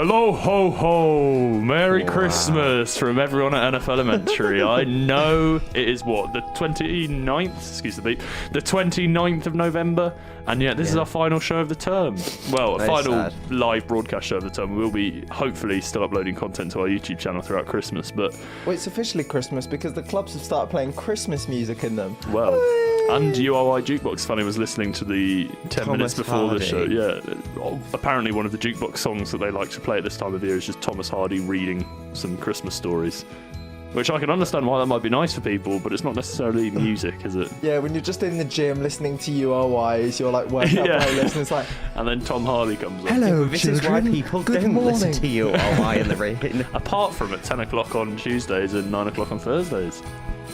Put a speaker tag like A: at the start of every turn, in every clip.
A: Hello, ho, ho. Merry Christmas from everyone at NFLementary. I know it is the 29th? Excuse the beep. The 29th of November. And yet this is our final show of the term. Well, a final live broadcast show of the term. We'll be hopefully still uploading content to our YouTube channel throughout Christmas. But
B: it's officially Christmas because the clubs have started playing Christmas music in them.
A: Well, and URI Jukebox Funny was listening to the 10 minutes before the show. Yeah, apparently one of the jukebox songs that they like to play at this time of year is just Thomas Hardy reading some Christmas stories. Which I can understand why that might be nice for people, but it's not necessarily music, is it? Yeah,
B: when you're just in the gym listening to URYs, you're like workout playlist, and it's like...
A: And then Tom Hardy comes on.
C: Hello, this children. Is why people don't listen to URY in the rain.
A: Apart from at 10 o'clock on Tuesdays and 9 o'clock on Thursdays.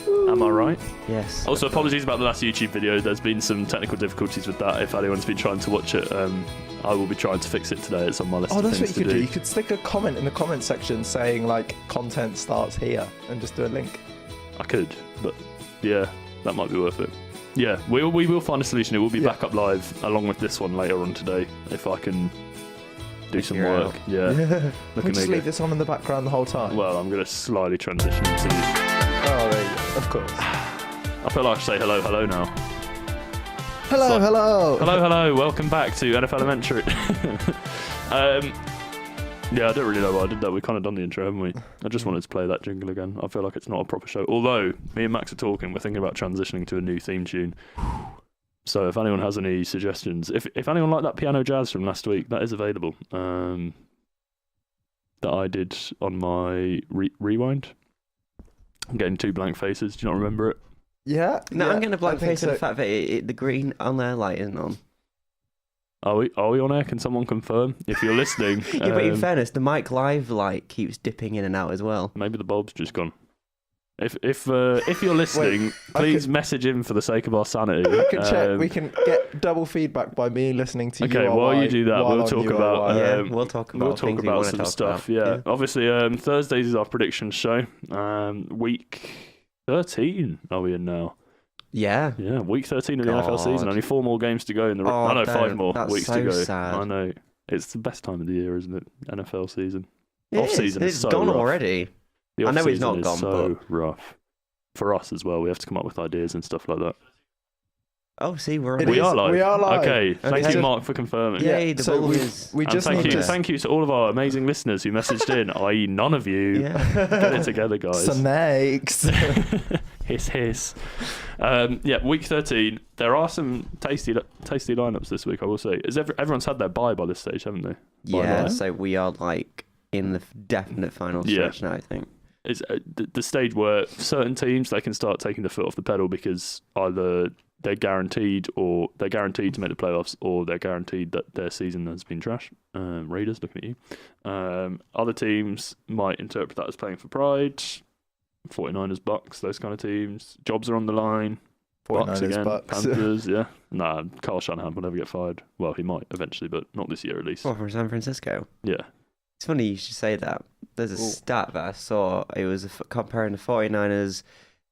A: Am I right?
C: Yes.
A: Also, apologies about the last YouTube video. There's been some technical difficulties with that. If anyone's been trying to watch it, I will be trying to fix it today. It's on my list of things to do. Oh, that's what you could do.
B: You could stick a comment in the comment section saying, like, content starts here, and just do a link.
A: I could, but yeah, that might be worth it. Yeah, we will find a solution. It will be back up live along with this one later on today, if I can do some work. Yeah.
B: We'll just leave this on in the background the whole time.
A: Well, I'm going to slightly transition into...
B: Oh, there you go. Of course.
A: I feel like I should say hello now.
B: Hello.
A: Welcome back to NFLementary. Yeah, I don't really know why I did that. We kind of done the intro, haven't we? I just wanted to play that jingle again. I feel like it's not a proper show. Although, me and Max are talking, we're thinking about transitioning to a new theme tune. So if anyone has any suggestions, if anyone liked that piano jazz from last week, that is available. That I did on my rewind. I'm getting two blank faces. Do you not remember it?
B: Yeah.
C: No, I'm getting a blank face for the fact that the green on their light isn't on.
A: Are we on air? Can someone confirm? If you're listening...
C: Yeah, but in fairness, the mic live light keeps dipping in and out as well.
A: Maybe the bulb's just gone. If you're listening, please message in for the sake of our sanity.
B: We can check. We can get double feedback by me listening to you.
A: Okay, while you do that, we'll talk about some stuff. Yeah, obviously Thursdays is our prediction show. Week 13 are we in now?
C: Yeah,
A: week 13 of the NFL season. Only 4 more games to go in the. 5 more weeks to go.
C: Sad.
A: I know. It's the best time of the year, isn't it? NFL season.
C: Off season is so gone rough. Already. I know he's not gone,
A: but rough for us as well. We have to come up with ideas and stuff like that.
C: Oh, see, we
A: are live.
B: We are live.
A: Okay, thank you, Mark, for confirming.
C: Yeah,
A: thank you to all of our amazing listeners who messaged in, i.e., none of you. Yeah. Get it together, guys.
B: Snakes.
A: Hiss. Week 13. There are some tasty lineups this week, I will say. Everyone's had their bye by this stage, haven't they?
C: Yeah, so we are like in the definite final stretch now, I think.
A: It's the stage where certain teams, they can start taking the foot off the pedal because either they're guaranteed to make the playoffs, or they're guaranteed that their season has been trash. Raiders, looking at you. Other teams might interpret that as playing for pride. 49ers, Bucks, those kind of teams. Jobs are on the line. Bucks again, Panthers, yeah. Nah, Kyle Shanahan will never get fired. Well, he might eventually, but not this year at least.
C: From San Francisco?
A: Yeah.
C: It's funny you should say that. There's a stat that I saw. It was comparing the 49ers,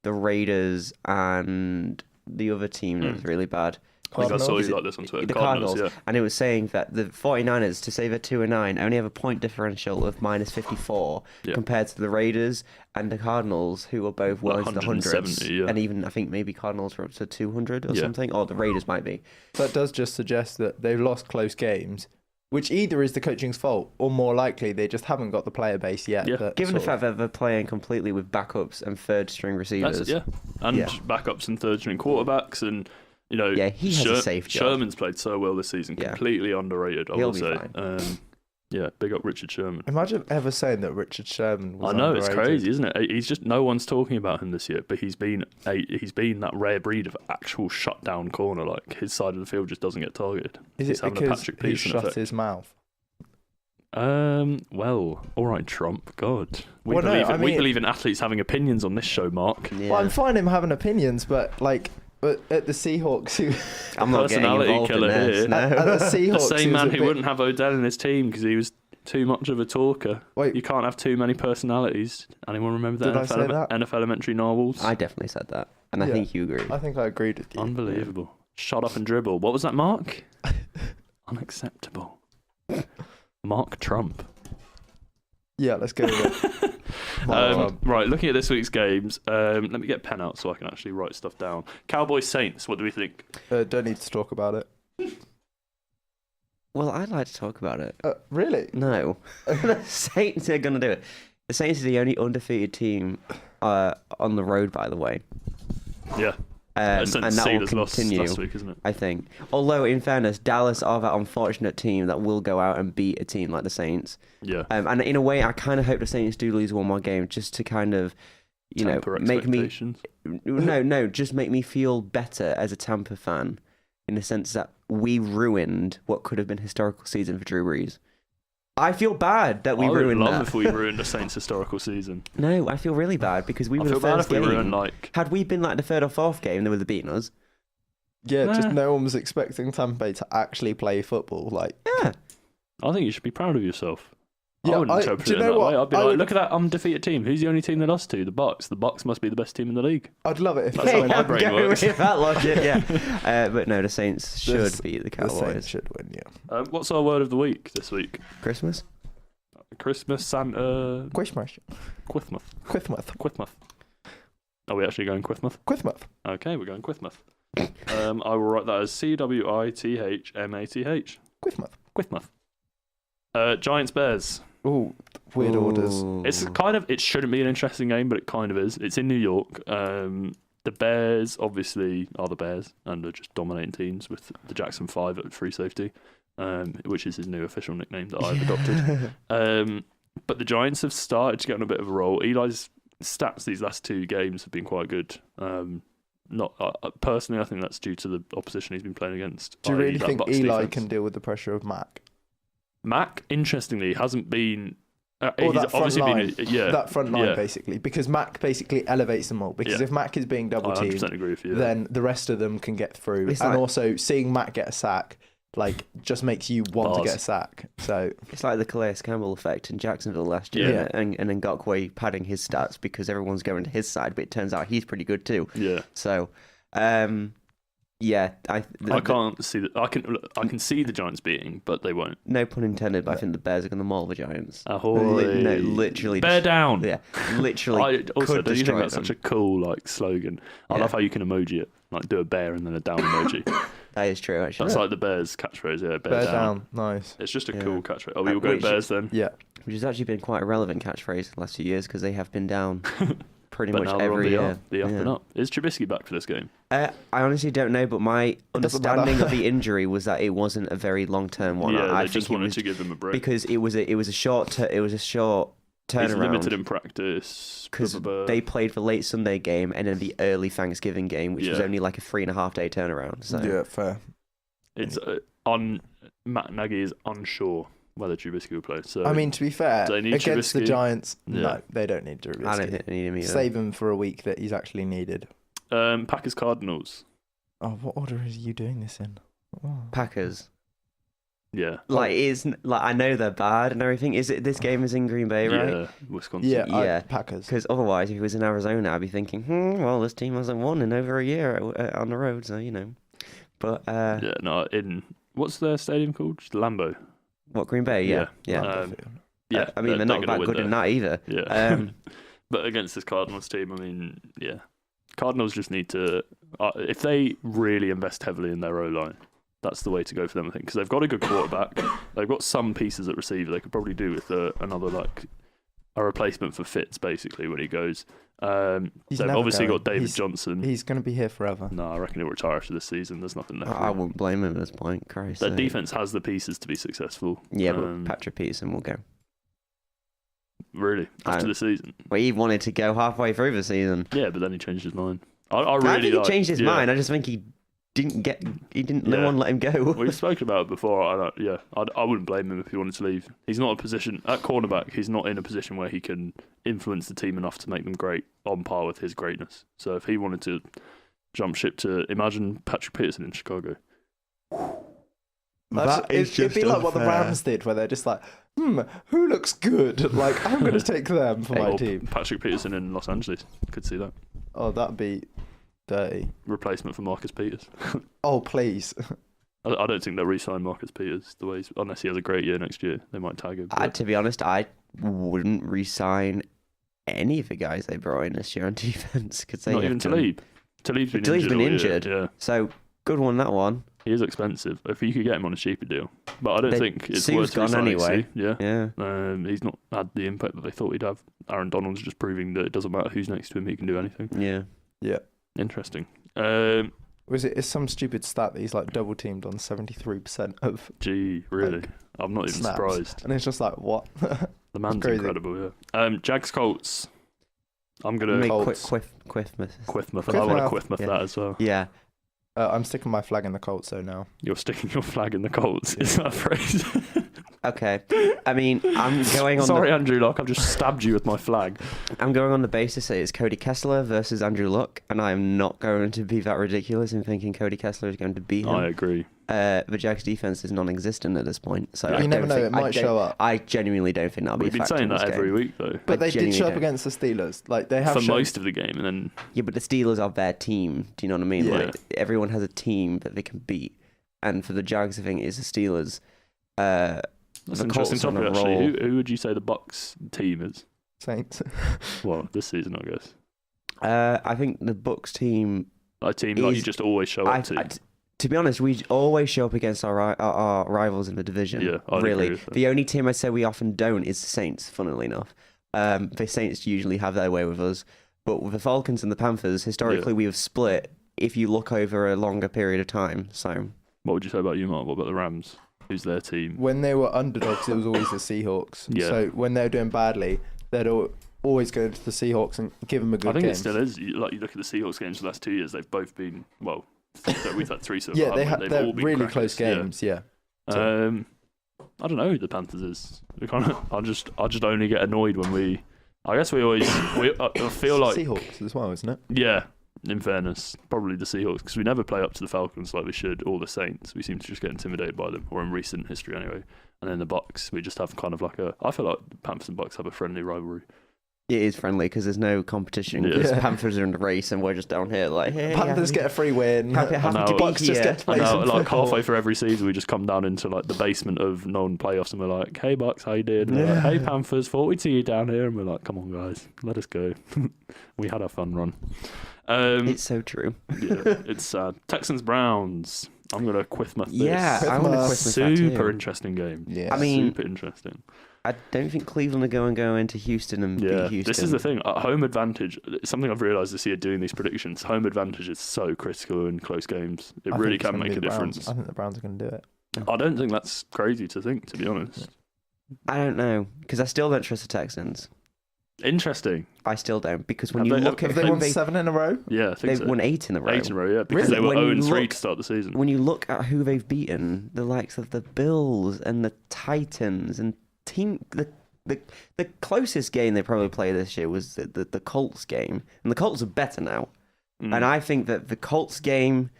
C: the Raiders, and the other team that was really bad.
A: I think I saw you like this on Twitter.
C: The Cardinals. Yeah. And it was saying that the 49ers, to say they're 2-9, only have a point differential of minus 54 compared to the Raiders and the Cardinals, who are both well into the hundreds. Yeah. And even, I think, maybe Cardinals were up to 200 or something, or the Raiders might be.
B: That does just suggest that they've lost close games, which either is the coaching's fault, or more likely they just haven't got the player base yet.
A: Yeah.
C: Given the fact that they're playing completely with backups and third-string receivers.
A: Backups and third-string quarterbacks, and he
C: has a safe job.
A: Sherman's played so well this season, completely underrated, I will say. Big up Richard Sherman.
B: Imagine ever saying that Richard Sherman was underrated.
A: It's crazy, isn't it? He's just, no one's talking about him this year, but he's been that rare breed of actual shutdown corner. Like, his side of the field just doesn't get targeted.
B: Is it because he shut his mouth?
A: Well, all right, Trump. God, we believe in athletes having opinions on this show, Mark.
B: Yeah. Well, I'm fine him having opinions, but at the Seahawks,
C: I'm not personality getting killer in this,
A: here.
C: No.
B: At the Seahawks,
A: the same man who wouldn't have Odell in his team because he was too much of a talker. Wait, you can't have too many personalities. Anyone remember that? NFLementary novels?
C: I definitely said that, and I think you agreed.
B: I think I agreed with you.
A: Unbelievable. Shut up and dribble. What was that, Mark? Unacceptable. Mark Trump.
B: Yeah, let's go with it.
A: Right, looking at this week's games, let me get a pen out so I can actually write stuff down. Cowboys Saints, what do we think?
B: Don't need to talk about it.
C: Well, I'd like to talk about it.
B: Really?
C: No. The Saints are going to do it. The Saints are the only undefeated team on the road, by the way.
A: Yeah.
C: And that will continue,
A: last week, isn't it?
C: I think. Although, in fairness, Dallas are that unfortunate team that will go out and beat a team like the Saints.
A: Yeah.
C: And in a way, I kind of hope the Saints do lose one more game just to kind of, make me... No, just make me feel better as a Tampa fan in the sense that we ruined what could have been a historical season for Drew Brees. I feel bad that we ruined that.
A: I would love if we ruined the Saints' historical season.
C: No, I feel really bad because we were the first game. Had we been like the third or fourth game, they would have beaten us.
B: Yeah, just no one was expecting Tampa Bay to actually play football.
C: Yeah.
A: I think you should be proud of yourself.
B: Yeah,
A: I wouldn't interpret it that way. I'd be like, look at that undefeated team. Who's the only team they lost to? The Bucks. The Bucks must be the best team in the league.
B: I'd love it if
A: that's how my brain works.
C: With that logic, yeah. But no, the Saints should beat the Cowboys.
B: The Saints should win, yeah.
A: What's our word of the week this week?
C: Christmas,
A: Santa...
B: Christmas.
A: Quithmouth. Are we actually going Quithmouth?
B: Quithmouth.
A: Okay, we're going Quithmouth. I will write that as CWITHMATH. Quithmouth. Giants Bears.
B: Ooh, weird orders.
A: It shouldn't be an interesting game, but it kind of is. It's in New York. The Bears obviously are the Bears and are just dominating teams with the Jackson 5 at free safety, which is his new official nickname that I've adopted. But the Giants have started to get on a bit of a roll. Eli's stats these last two games have been quite good. Personally, I think that's due to the opposition he's been playing against.
B: Do you really think Eli
A: defense
B: can deal with the pressure of Mac?
A: Mac, interestingly, hasn't been...
B: or that front line. That front line,
A: yeah.
B: Basically. Because Mac basically elevates them all. Because if Mac is being double-teamed,
A: I 100% agree with you,
B: then the rest of them can get through.
C: It's
B: also, seeing Mac get a sack just makes you want to get a sack. So
C: it's like the Calais Campbell effect in Jacksonville last year. And then Ngakoue padding his stats because everyone's going to his side, but it turns out he's pretty good too.
A: Yeah.
C: So... I can't see that. I can see the Giants beating, but they won't. No pun intended. But I think the Bears are going to maul the Giants.
A: Ahoy!
C: Literally.
A: Bear down.
C: Yeah, literally.
A: Also, do you think that's such a cool slogan? I love how you can emoji it, do a bear and then a down emoji.
C: That is true. Actually,
A: that's like the Bears catchphrase. Yeah,
B: bear down. Nice.
A: It's just a cool catchphrase. Oh, we all go Bears then.
B: Yeah.
C: Which has actually been quite a relevant catchphrase the last few years because they have been down. Pretty
A: but
C: much
A: now
C: every year.
A: The up and up. Is Trubisky back for this game?
C: I honestly don't know, but my understanding of the injury was that it wasn't a very long-term one.
A: Yeah,
C: I
A: they just wanted to give him a break
C: because it was a short turnaround.
A: He's limited in practice
C: because they played the late Sunday game and then the early Thanksgiving game, which was only like a 3.5 day turnaround. So
B: yeah, fair.
A: It's Matt Nagy is unsure whether Trubisky will play. So
B: I mean, to be fair, against
A: Trubisky?
B: The Giants, no, they don't need Trubisky.
C: I don't think they need him either.
B: Save him for a week that he's actually needed.
A: Packers Cardinals.
B: Oh, what order are you doing this in? Oh.
C: Packers.
A: Yeah.
C: I know they're bad and everything. This game is in Green Bay, right?
A: Yeah, Wisconsin.
B: Yeah, Packers.
C: Because otherwise, if it was in Arizona, I'd be thinking, well, this team hasn't won in over a year on the road, so But
A: what's their stadium called? Just Lambeau.
C: What, Green Bay? Yeah. I mean, they're not that good in that either.
A: Yeah. But against this Cardinals team, I mean, yeah. Cardinals just need to... if they really invest heavily in their O-line, that's the way to go for them, I think. Because they've got a good quarterback. They've got some pieces at receiver. They could probably do with another, a replacement for Fitz, basically, when he goes. They've obviously got David Johnson.
B: He's going to be here forever.
A: No, I reckon he'll retire after this season. There's nothing left.
C: I wouldn't blame him at this point. Christ.
A: Their defense has the pieces to be successful.
C: Yeah, but Patrick Peterson will go.
A: Really? After the season?
C: Well, he wanted to go halfway through the season.
A: Yeah, but then he changed his mind. I
C: think he changed his mind. I just think he didn't. No one let him go.
A: We've spoken about it before. I wouldn't blame him if he wanted to leave. He's not in a position at cornerback. He's not in a position where he can influence the team enough to make them great on par with his greatness. So if he wanted to jump ship to imagine Patrick Peterson in Chicago.
B: It'd be like what the Rams did, where they're just like, who looks good? I'm going to take them for my team.
A: Patrick Peterson in Los Angeles. Could see that.
B: Oh, that'd be dirty.
A: Replacement for Marcus Peters.
B: Oh, please.
A: I don't think they'll re-sign Marcus Peters unless he has a great year next year. They might tag him.
C: To be honest, I wouldn't re-sign any of the guys they brought in this year on defense.
A: Not even Talib. Talib's been injured. Yeah.
C: So good one, that one.
A: He is expensive. If you could get him on a cheaper deal, but I don't think it's
C: Sue's
A: worth
C: gone anyway.
A: Yeah. He's not had the impact that they thought he'd have. Aaron Donald's just proving that it doesn't matter who's next to him; he can do anything.
B: Yeah.
A: Interesting.
B: It's some stupid stat that he's like double teamed on 73% of.
A: Gee, really?
B: Like,
A: I'm not even
B: snaps.
A: surprised.
B: And it's just like, what?
A: The man's incredible. Yeah. Jags Colts. I'm gonna
C: Quithmouth.
A: I want to Quithmouth that as well.
C: Yeah.
B: I'm sticking my flag in the Colts though now.
A: You're sticking your flag in the Colts. Is that a phrase?
C: Okay. I mean, I'm going on.
A: Sorry, Andrew Luck. I've just stabbed you with my flag.
C: I'm going on the basis that it's Cody Kessler versus Andrew Luck, and I'm not going to be that ridiculous in thinking Cody Kessler is going to beat him.
A: I agree.
C: The Jags defense is non-existent at this point, so
B: you never know. It might show up.
C: I genuinely don't think that'll be.
A: We've been saying that every week though.
B: But they did show up against the Steelers. Like they have
A: for most of the game, and then
C: but the Steelers are their team. Do you know what I mean?
A: Yeah.
C: Like everyone has a team that they can beat, and for the Jags, I think it's the Steelers.
A: That's an interesting topic, actually. Who would you say the Bucs team is?
B: Saints.
A: Well, this season, I guess.
C: I think the Bucs team.
A: A team like you just always show up to.
C: To be honest, we always show up against our rivals in the division.
A: Yeah, I'd
C: really.
A: agree with that.
C: The only team I'd say we often don't is the Saints, funnily enough. The Saints usually have their way with us. But with the Falcons and the Panthers, historically we have split if you look over a longer period of time. So,
A: what would you say about you, Mark? What about the Rams? Who's their team?
B: When they were underdogs, it was always the Seahawks.
A: Yeah.
B: So when they were doing badly, they'd always go to the Seahawks and give them a good game.
A: I think it still is. You look at the Seahawks games the last 2 years, they've both been, well, we've had three so far.
B: Yeah, they're
A: all been
B: really
A: crackers.
B: close games, yeah.
A: So. I don't know who the Panthers is. I just only get annoyed when we... I guess I feel like...
B: Seahawks as well, isn't it?
A: Yeah, in fairness. Probably the Seahawks, because we never play up to the Falcons like we should, or the Saints. We seem to just get intimidated by them, or in recent history anyway. And then the Bucs, we just have kind of like I feel like the Panthers and Bucs have a friendly rivalry.
C: It is friendly because there's no competition. Because Panthers are in the race and we're just down here like, hey,
B: Panthers get a free win.
C: Bucs
B: just get to play some
A: like
B: football.
A: halfway through every season, we just come down into like the basement of non-playoffs and we're like, hey Bucs, how you doing? And like, hey Panthers, thought we'd see you down here. And we're like, come on guys, let us go. We had a fun run.
C: It's so true.
A: Yeah, it's sad. Texans Browns. I'm gonna Quithmouth this.
C: Yeah, I want to Quithmouth that too.
A: Super interesting game.
B: Yeah,
C: I mean,
A: super interesting.
C: I don't think Cleveland are going to go into Houston and beat Houston.
A: This is the thing. Home advantage, something I've realised this year doing these predictions, home advantage is so critical in close games. It really can make a difference.
B: I think the Browns are going to do it.
A: I don't think that's crazy to think, to be honest.
C: I don't know, because I still don't trust the Texans.
A: Interesting.
C: I still don't, because when you look at
B: have they won 7 in a row?
A: Yeah, I think
C: they've
A: so.
C: won 8 in a row.
A: 8 in a row, yeah, because
B: Really?
A: they were 0-3 to start the season.
C: When you look at who they've beaten, the likes of the Bills and the Titans and the closest game they probably played this year was the Colts game, and the Colts are better now. And I think that the Colts game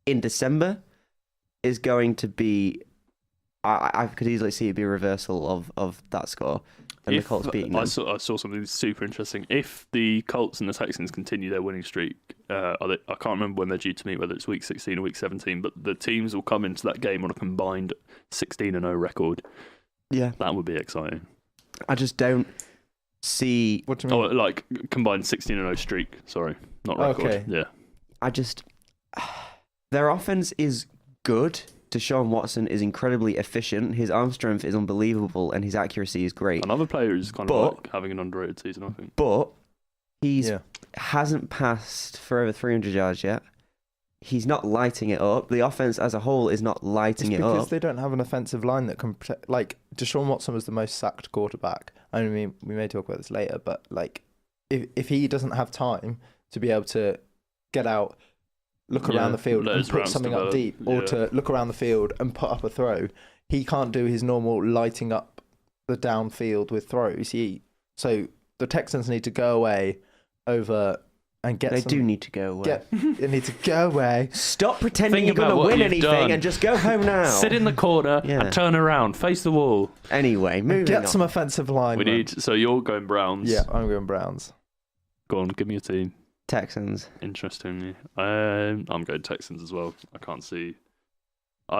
C: in December is going to be. I could easily see it be a reversal of that score and the Colts beating them.
A: I saw something super interesting. If the Colts and the Texans continue their winning streak, I can't remember when they're due to meet, whether it's week 16 or week 17, but the teams will come into that game on a combined 16-0 record. Yeah, that would be exciting.
C: I just don't see.
B: What do you mean?
A: Oh, like combined 16-0 streak. Sorry, not record.
B: Okay.
A: Yeah.
C: Their offense is good. Deshaun Watson is incredibly efficient. His arm strength is unbelievable, and his accuracy is great.
A: Another player who's kind of like having an underrated season, I think.
C: But he hasn't passed for over 300 yards yet. He's not lighting it up. The offense as a whole is not lighting it up.
B: Because they don't have an offensive line that can protect. Like, Deshaun Watson was the most sacked quarterback. I mean, we may talk about this later, but like, if he doesn't have time to be able to get out, look around the field and put something up deep, or to look around the field and put up a throw, he can't do his normal lighting up the downfield with throws. So the Texans need to go away over. And they
C: do need to go away.
B: They need to go away.
C: Stop pretending you're going to win anything and just go home now.
A: Sit in the corner and turn around. Face the wall.
C: Anyway, moving on.
B: Get some offensive line.
A: So you're going Browns.
B: Yeah, I'm going Browns.
A: Go on, give me a team.
C: Texans.
A: Interestingly. I'm going Texans as well. I can't see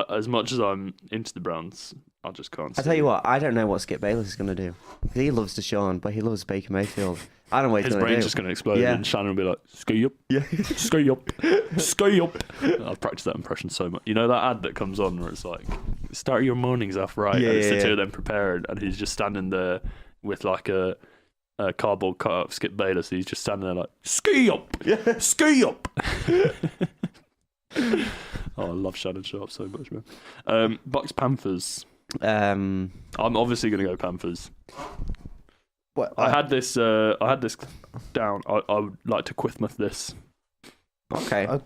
A: As much as I'm into the Browns, I just can't see.
C: I tell you what, I don't know what Skip Bayless is going to do. He loves Deshaun, but he loves Baker Mayfield. I don't know what he's going to do.
A: His brain's just going to explode, and Shannon will be like, "Ski up,
C: yeah,
A: ski up, ski up." I've practiced that impression so much. You know that ad that comes on where it's like, "Start your mornings off right," and it's the two of them prepared, and he's just standing there with like a cardboard cut of Skip Bayless. He's just standing there like, "Ski up, ski up." Oh, I love Shannon Sharp so much, man. Bucks Panthers. I'm obviously going to go Panthers.
B: What,
A: I had this down. I would like to Quithmouth this.
C: Okay.
B: I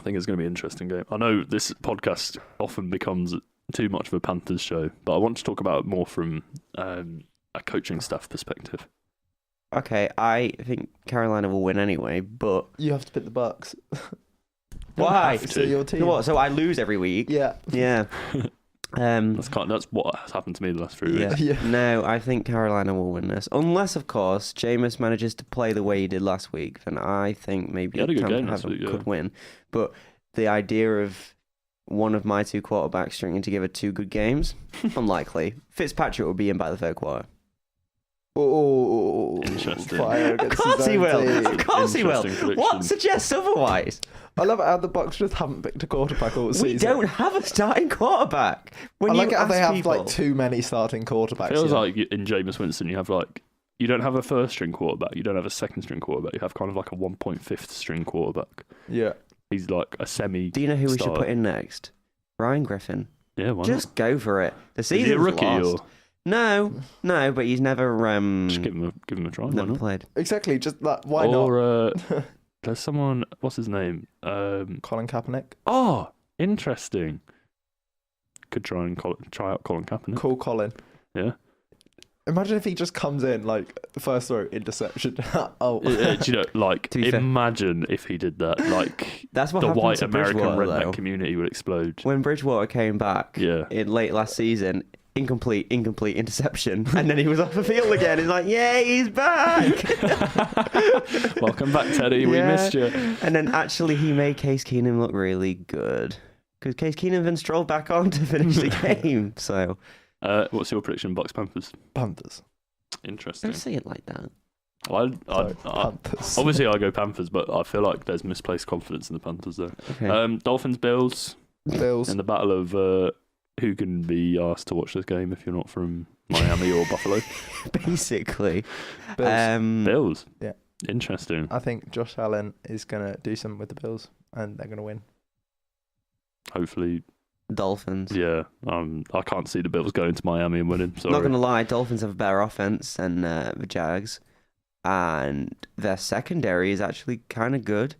A: think it's going to be an interesting game. I know this podcast often becomes too much of a Panthers show, but I want to talk about it more from a coaching staff perspective.
C: Okay, I think Carolina will win anyway, but
B: you have to pick the Bucks.
C: Why?
B: So your team.
C: What? So I lose every week?
B: Yeah.
C: Yeah.
A: That's what has happened to me the last 3 weeks.
C: Yeah. No, I think Carolina will win this. Unless, of course, Jameis manages to play the way he did last week, then I think maybe could win. But the idea of one of my two quarterbacks stringing together 2 good games, unlikely. Fitzpatrick will be in by the third quarter.
B: Oh,
A: interesting.
C: Of course he will. Of course he will. What suggests otherwise?
B: I love how the Bucks just haven't picked a quarterback all season.
C: We don't have a starting quarterback.
B: I like how they have like too many starting quarterbacks.
A: Feels like in Jameis Winston you have like, you don't have a first string quarterback, you don't have a second string quarterback, you have kind of like a 1.5th string quarterback.
B: Yeah.
A: He's like a semi.
C: Do you know who we should put in next? Ryan Griffin.
A: Yeah, why
C: just
A: not?
C: Go for it. The season's
A: Is he a rookie
C: lost.
A: or?
C: No, but he's never
A: just give him a try.
C: Never
A: why not?
C: played.
B: Exactly, just that. Why not?
A: Or there's someone. What's his name?
B: Colin Kaepernick.
A: Oh, interesting. Could try out Colin Kaepernick.
B: Call Colin.
A: Yeah.
B: Imagine if he just comes in like the first throw interception. Oh,
A: do you know, like imagine if he did that. Like
C: that's what
A: the white
C: to
A: American redneck
C: though.
A: Community would explode.
C: When Bridgewater came back, in late last season. Incomplete interception, and then he was off the field again. He's like, "Yay, he's back!"
A: Welcome back, Teddy. We missed you.
C: And then actually, he made Case Keenum look really good because Case Keenum then strolled back on to finish the game. So,
A: what's your prediction? Bucks Panthers.
B: Panthers.
A: Interesting.
C: Don't say it like that.
B: Panthers.
A: Obviously, I go Panthers, but I feel like there's misplaced confidence in the Panthers there.
C: Okay.
A: Dolphins, Bills.
B: In
A: the battle of. Who can be asked to watch this game if you're not from Miami or Buffalo?
C: Basically.
B: Bills.
A: Bills?
B: Yeah.
A: Interesting.
B: I think Josh Allen is going to do something with the Bills and they're going to win.
A: Hopefully.
C: Dolphins.
A: Yeah. I can't see the Bills going to Miami and winning. Sorry.
C: Not going to lie, Dolphins have a better offense than the Jags. And their secondary is actually kind of good.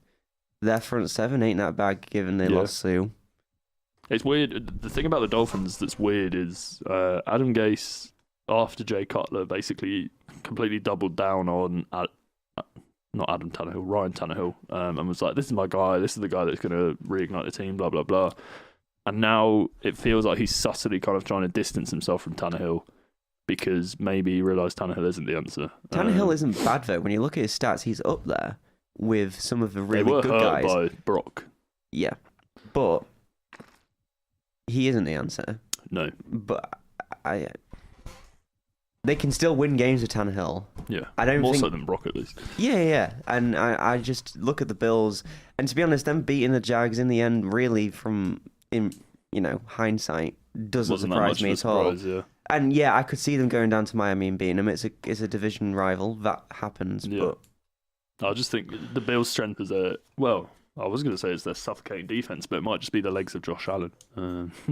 C: Their front seven ain't that bad given they lost Sue.
A: It's weird. The thing about the Dolphins that's weird is Adam Gase, after Jay Cutler, basically completely doubled down on not Adam Tannehill, Ryan Tannehill, and was like, "This is my guy. This is the guy that's going to reignite the team." Blah blah blah. And now it feels like he's subtly kind of trying to distance himself from Tannehill because maybe he realised Tannehill isn't the answer.
C: Tannehill isn't bad though. When you look at his stats, he's up there with some of the really
A: they were
C: good
A: hurt
C: guys.
A: by Brock.
C: Yeah, but. He isn't the answer.
A: No.
C: But they can still win games with Tannehill.
A: Yeah.
C: I don't
A: More
C: think...
A: so than Brock, at least.
C: Yeah. And I just look at the Bills, and to be honest, them beating the Jags in the end, really, from hindsight, doesn't surprise me at all.
A: Yeah.
C: And yeah, I could see them going down to Miami and beating them. It's a division rival. That happens.
A: Yeah.
C: But
A: I just think the Bills' strength is I was going to say it's their suffocating defense, but it might just be the legs of Josh Allen.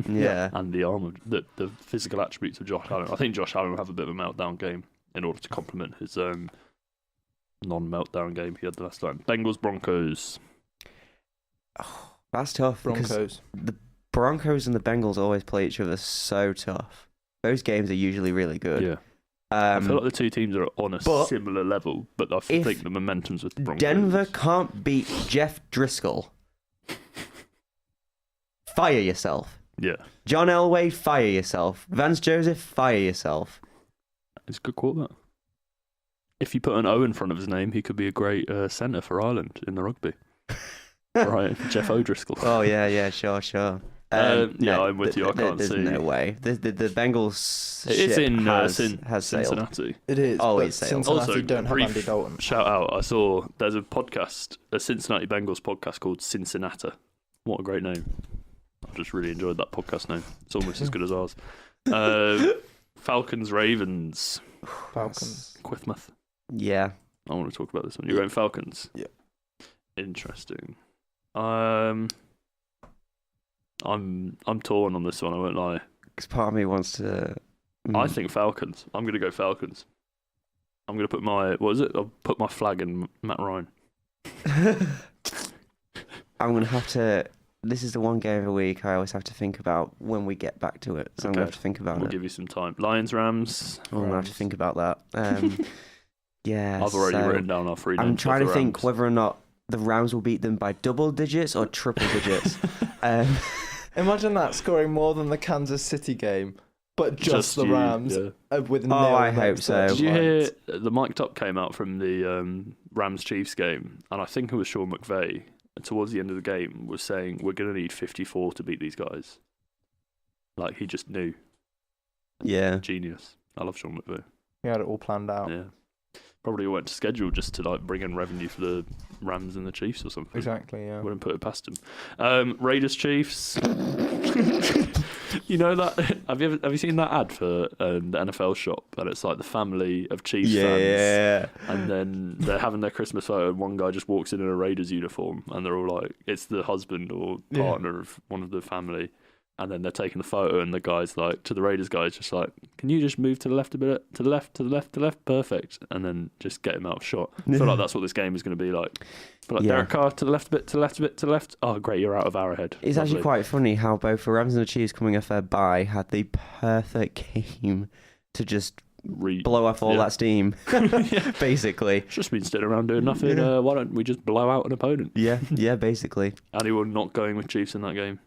C: Yeah.
A: And the arm, the physical attributes of Josh Allen. I think Josh Allen will have a bit of a meltdown game in order to complement his non-meltdown game he had the last time. Bengals, Broncos.
C: Oh, that's tough.
B: Broncos.
C: The Broncos and the Bengals always play each other so tough. Those games are usually really good.
A: Yeah. I feel like the two teams are on a similar level, but I think the momentum's with the Broncos.
C: Denver can't beat Jeff Driscoll. Fire yourself.
A: Yeah.
C: John Elway, fire yourself. Vance Joseph, fire yourself.
A: It's a good quarterback. If you put an O in front of his name, he could be a great centre for Ireland in the rugby. Right, Jeff O'Driscoll.
C: Oh, yeah, sure.
A: I'm with you. I can't
C: there's
A: see.
C: no way. The Bengals.
A: It's in
C: has
A: Cincinnati.
B: It is.
C: Oh,
B: but
C: it's sailed.
B: Cincinnati
A: Also,
B: don't have
A: brief
B: Andy Dalton.
A: Shout out! I saw there's a podcast, a Cincinnati Bengals podcast called Cincinnati. What a great name! I just really enjoyed that podcast name. It's almost as good as ours. Falcons, Ravens.
B: Falcons.
A: Quithmouth.
C: Yeah.
A: I want to talk about this one. You're going Falcons?
B: Yeah.
A: Interesting. I'm torn on this one, I won't lie.
C: Because part of me wants to...
A: I think Falcons. I'm going to go Falcons. I'm going to put I'll put my flag in Matt Ryan.
C: I'm going to have to... This is the one game of the week I always have to think about when we get back to it. So I'm going to have to think about
A: We'll
C: it.
A: give you some time. Lions, Rams.
C: I'm going to have to think about that. Yeah.
A: I've already written down our three names.
C: I'm trying to think
A: Rams.
C: whether or not the Rams will beat them by double digits or triple digits.
B: Imagine that, scoring more than the Kansas City game, but just the Rams with no.
C: I hope so.
A: Did you hear the mic'd up came out from the Rams-Chiefs game? And I think it was Sean McVay, towards the end of the game, was saying, we're going to need 54 to beat these guys. Like, he just knew.
C: Yeah.
A: Genius. I love Sean McVay.
B: He had it all planned out.
A: Yeah. Probably went to schedule just to like bring in revenue for the Rams and the Chiefs or something.
B: Exactly, yeah.
A: Wouldn't put it past him. Raiders Chiefs. You know that? Have you seen that ad for the NFL shop? And it's like the family of Chiefs fans. And then they're having their Christmas photo, and one guy just walks in a Raiders uniform, and they're all like, it's the husband or partner of one of the family. And then they're taking the photo, and the guy's like, to the Raiders guys, just like, can you just move to the left a bit? To the left, perfect. And then just get him out of shot. I feel like that's what this game is going to be like. But like Derek Carr, to the left a bit, to the left a bit, to the left. Oh, great, you're out of Arrowhead.
C: It's actually quite funny how both the Rams and the Chiefs coming off their bye had the perfect game to just blow off all that steam, basically.
A: It's just been sitting around doing nothing. Why don't we just blow out an opponent?
C: Yeah, basically.
A: Anyone not going with Chiefs in that game?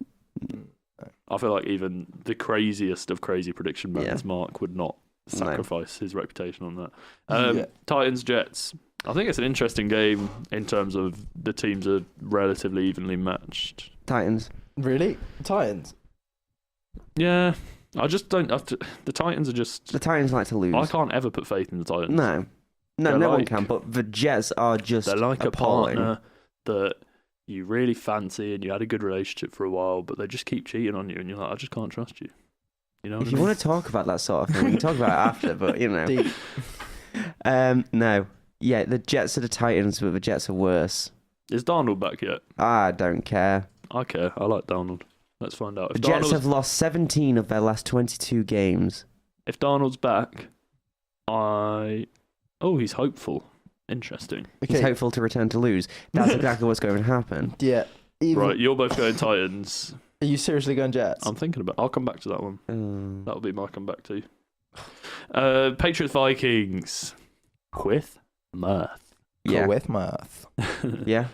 A: I feel like even the craziest of crazy prediction mans, Mark, would not sacrifice his reputation on that. Titans, Jets. I think it's an interesting game in terms of the teams are relatively evenly matched.
C: Titans.
B: Really? Titans?
A: Yeah. I just don't have to... The Titans are just...
C: The Titans like to lose.
A: I can't ever put faith in the Titans.
C: No, one can, but the Jets are just
A: They're like
C: appalling.
A: A partner that you really fancy and you had a good relationship for a while, but they just keep cheating on you, and you're like, I just can't trust you. You know what
C: if
A: I
C: you
A: mean?
C: want to talk about that sort of thing, we can talk about it after, but you know. No. Yeah, the Jets are the Titans, but the Jets are worse.
A: Is Darnold back yet?
C: I don't care.
A: I care. I like Darnold. Let's find out.
C: The Jets have lost 17 of their last 22 games.
A: If Darnold's back, he's hopeful. Interesting.
B: Okay.
C: He's hopeful to return to lose. That's exactly what's going to happen.
B: Yeah.
A: Right, you're both going Titans.
B: Are you seriously going Jets?
A: I'm thinking about. I'll come back to that one. That'll be my comeback too. Patriots Vikings. With mirth.
C: Yeah.
B: With mirth.
C: Yeah.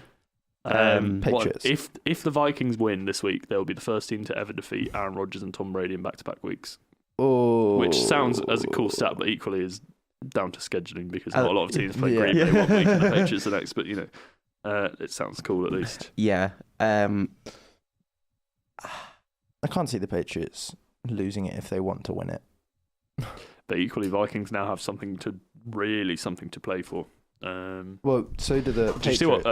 B: Patriots.
A: If the Vikings win this week, they'll be the first team to ever defeat Aaron Rodgers and Tom Brady in back-to-back weeks.
B: Oh.
A: Which sounds as a cool stat, but equally is down to scheduling because not a lot of teams play Green Bay 1 week and the Patriots the next. But you know, it sounds cool at least.
C: Yeah.
B: I can't see the Patriots losing it if they want to win it.
A: But equally, Vikings now have something to play for.
B: Well, so do the Patriots.
A: Did you see what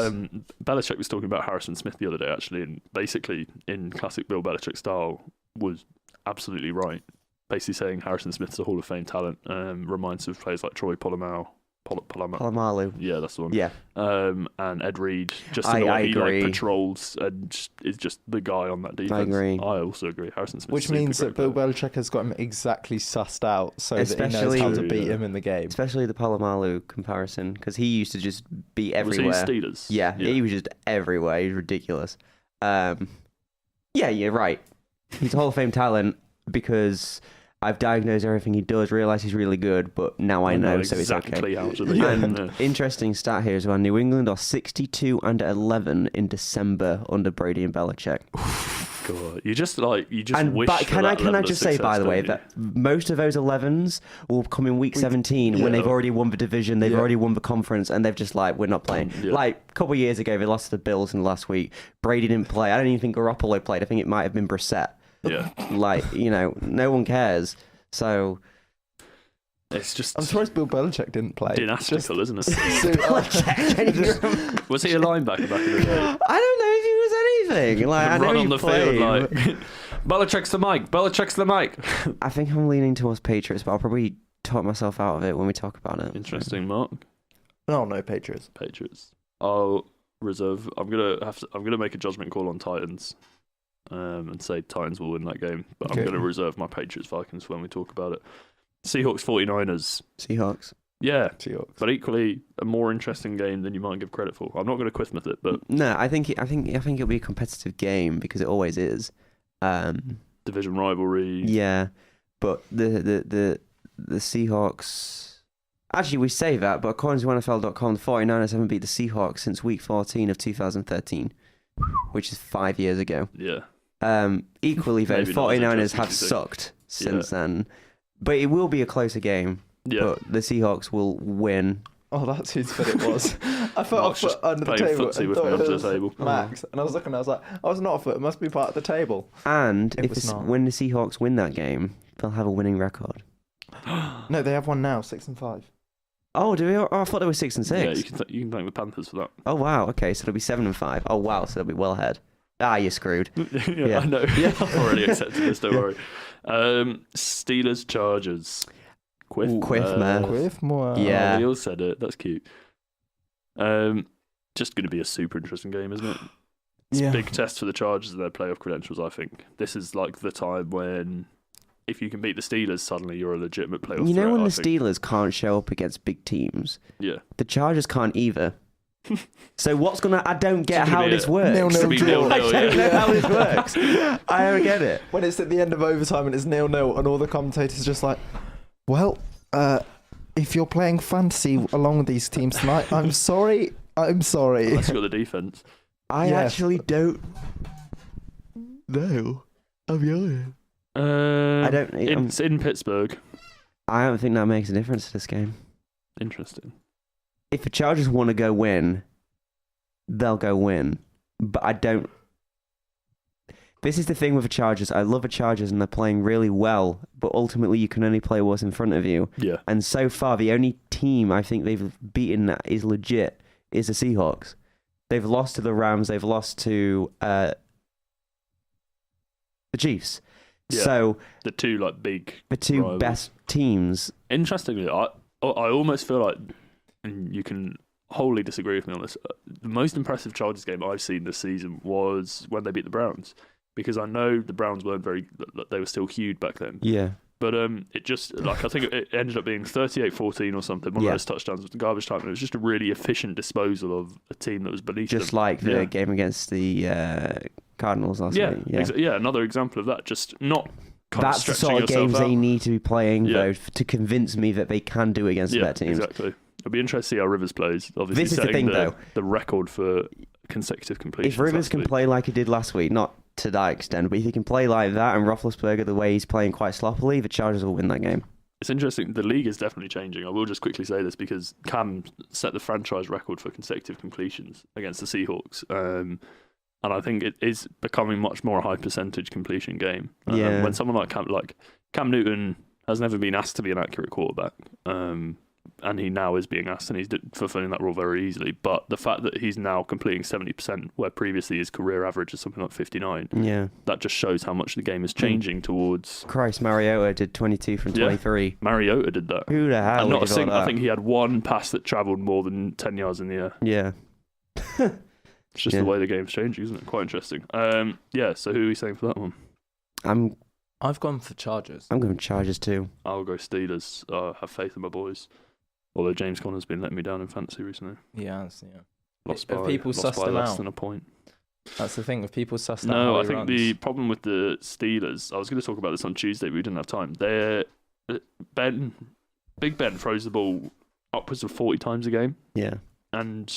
A: Belichick was talking about Harrison Smith the other day, actually, and basically, in classic Bill Belichick style, was absolutely right. Basically saying Harrison Smith's a Hall of Fame talent, reminds of players like Troy Polamalu.
C: Polamalu.
A: Yeah, that's the one.
C: Yeah.
A: And Ed Reed, just in the way he like patrols and is just the guy on that defense.
C: I agree.
A: I also agree. Harrison Smith.
B: Which means that Bill Belichick has got him exactly sussed out so that he knows how to beat him in the game.
C: Especially the Polamalu comparison, because he used to just be everywhere.
A: Was he Steelers?
C: Yeah, he was just everywhere. He's ridiculous. Yeah, you're right. He's a Hall of Fame talent because I've diagnosed everything he does, realised he's really good, but now I know, so it's okay.
A: Exactly how to be.
C: And interesting stat here as well, New England are 62-11 in December under Brady and Belichick.
A: God, you just wish.
C: Can I just say, by the way, that most of those 11s will come in week 17 when they've already won the division, they've already won the conference, and they've just we're not playing. Like a couple of years ago, they lost to the Bills in the last week. Brady didn't play. I don't even think Garoppolo played. I think it might have been Brissett.
A: Yeah.
C: No one cares. So.
A: It's just.
B: I'm surprised Bill Belichick didn't play.
A: Dynastical, isn't it?
C: Belichick.
A: Was he a linebacker back in the day?
C: I don't know if he was anything. I know
A: on
C: he
A: the
C: played.
A: field Belichick's the mic. Belichick's the mic.
C: I think I'm leaning towards Patriots, but I'll probably talk myself out of it when we talk about it.
A: Interesting, Mark.
B: No, Patriots.
A: I'll reserve. I'm gonna make a judgment call on Titans, and say Titans will win that game. But I'm gonna reserve my Patriots Vikings when we talk about it. Seahawks 49ers.
C: Seahawks.
A: Yeah,
B: Seahawks.
A: but equally a more interesting game than you might give credit for. I'm not going to Quizmouth it, but
C: no, I think it'll be a competitive game because it always is.
A: Division rivalry.
C: Yeah, but the Seahawks. Actually, we say that, but according to NFL.com, the 49ers haven't beat the Seahawks since Week 14 of 2013, which is 5 years ago.
A: Yeah.
C: Equally, though, 49ers have sucked since then. But it will be a closer game. Yeah. But the Seahawks will win.
B: Oh, that's who said it was. I thought a foot under the table. And thought it was Max. And I was looking, I was like, oh, it's not a foot. It must be part of the table.
C: And when the Seahawks win that game, they'll have a winning record.
B: No, they have one now, 6-5.
C: Oh, do we? Oh, I thought they were 6-6.
A: Yeah, you can thank the Panthers for that.
C: Oh, wow. Okay, so they'll be 7-5. Oh, wow. So they'll be well ahead. You're screwed.
A: Yeah, I know. Yeah. I've already accepted this, don't worry. Steelers, Chargers.
B: Quiff,
C: yeah.
A: We all said it. That's cute. Just going to be a super interesting game, isn't it? It's a big test for the Chargers and their playoff credentials, I think. This is like the time when if you can beat the Steelers, suddenly you're a legitimate playoff
C: You know
A: threat,
C: when the Steelers can't show up against big teams?
A: Yeah.
C: The Chargers can't either. So I don't get how this works.
B: Nil,
C: I don't know how this works. I don't get it.
B: When it's at the end of overtime and it's 0-0 and all the commentators are just like, well, if you're playing fantasy along with these teams tonight, I'm sorry.
A: Unless you've got the defense.
C: I actually don't know. I'll be honest. I don't.
A: It's in Pittsburgh.
C: I don't think that makes a difference to this game.
A: Interesting.
C: If the Chargers want to go win, they'll go win. But I don't. This is the thing with the Chargers. I love the Chargers and they're playing really well, but ultimately you can only play what's in front of you.
A: Yeah.
C: And so far, the only team I think they've beaten that is legit is the Seahawks. They've lost to the Rams. They've lost to the Chiefs.
A: Yeah.
C: So
A: the two
C: rivals. Best teams.
A: Interestingly, I almost feel like, and you can wholly disagree with me on this, the most impressive Chargers game I've seen this season was when they beat the Browns, because I know the Browns weren't they were still huge back then.
C: Yeah.
A: But it just, I think it ended up being 38-14 or something. One of those touchdowns was garbage time. And it was just a really efficient disposal of a team that was beneath them.
C: Just like the game against the Cardinals last week.
A: Yeah, another example of that. Just not kind
C: That's
A: of
C: the sort of games
A: out.
C: They need to be playing, though, to convince me that they can do against better teams.
A: Exactly. It'll be interesting to see how Rivers plays. Obviously,
C: this is the thing, though.
A: The record for consecutive completions.
C: If Rivers can play like he did last week, not to that extent, but if he can play like that and Roethlisberger the way he's playing quite sloppily, the Chargers will win that game.
A: It's interesting. The league is definitely changing. I will just quickly say this because Cam set the franchise record for consecutive completions against the Seahawks. And I think it is becoming much more a high percentage completion game. When someone like Cam Newton has never been asked to be an accurate quarterback. And he now is being asked, and he's fulfilling that role very easily. But the fact that he's now completing 70%, where previously his career average is something like 59, that just shows how much the game is changing towards.
C: Christ, Mariota did 22 from 23.
A: Mariota did that.
C: Who the hell?
A: And I think he had one pass that travelled more than 10 yards in the air.
C: Yeah.
A: It's just the way the game's changing, isn't it? Quite interesting. So who are we saying for that one?
B: I've gone for Chargers.
C: I'm going Chargers too.
A: I'll go Steelers. have faith in my boys. Although James Conner's been letting me down in fantasy recently.
B: Yeah.
A: Lost by less than a point.
B: That's the thing, if people sussed out.
A: No, I think the problem with the Steelers, I was going to talk about this on Tuesday, but we didn't have time. Big Ben throws the ball upwards of 40 times a game.
C: Yeah.
A: And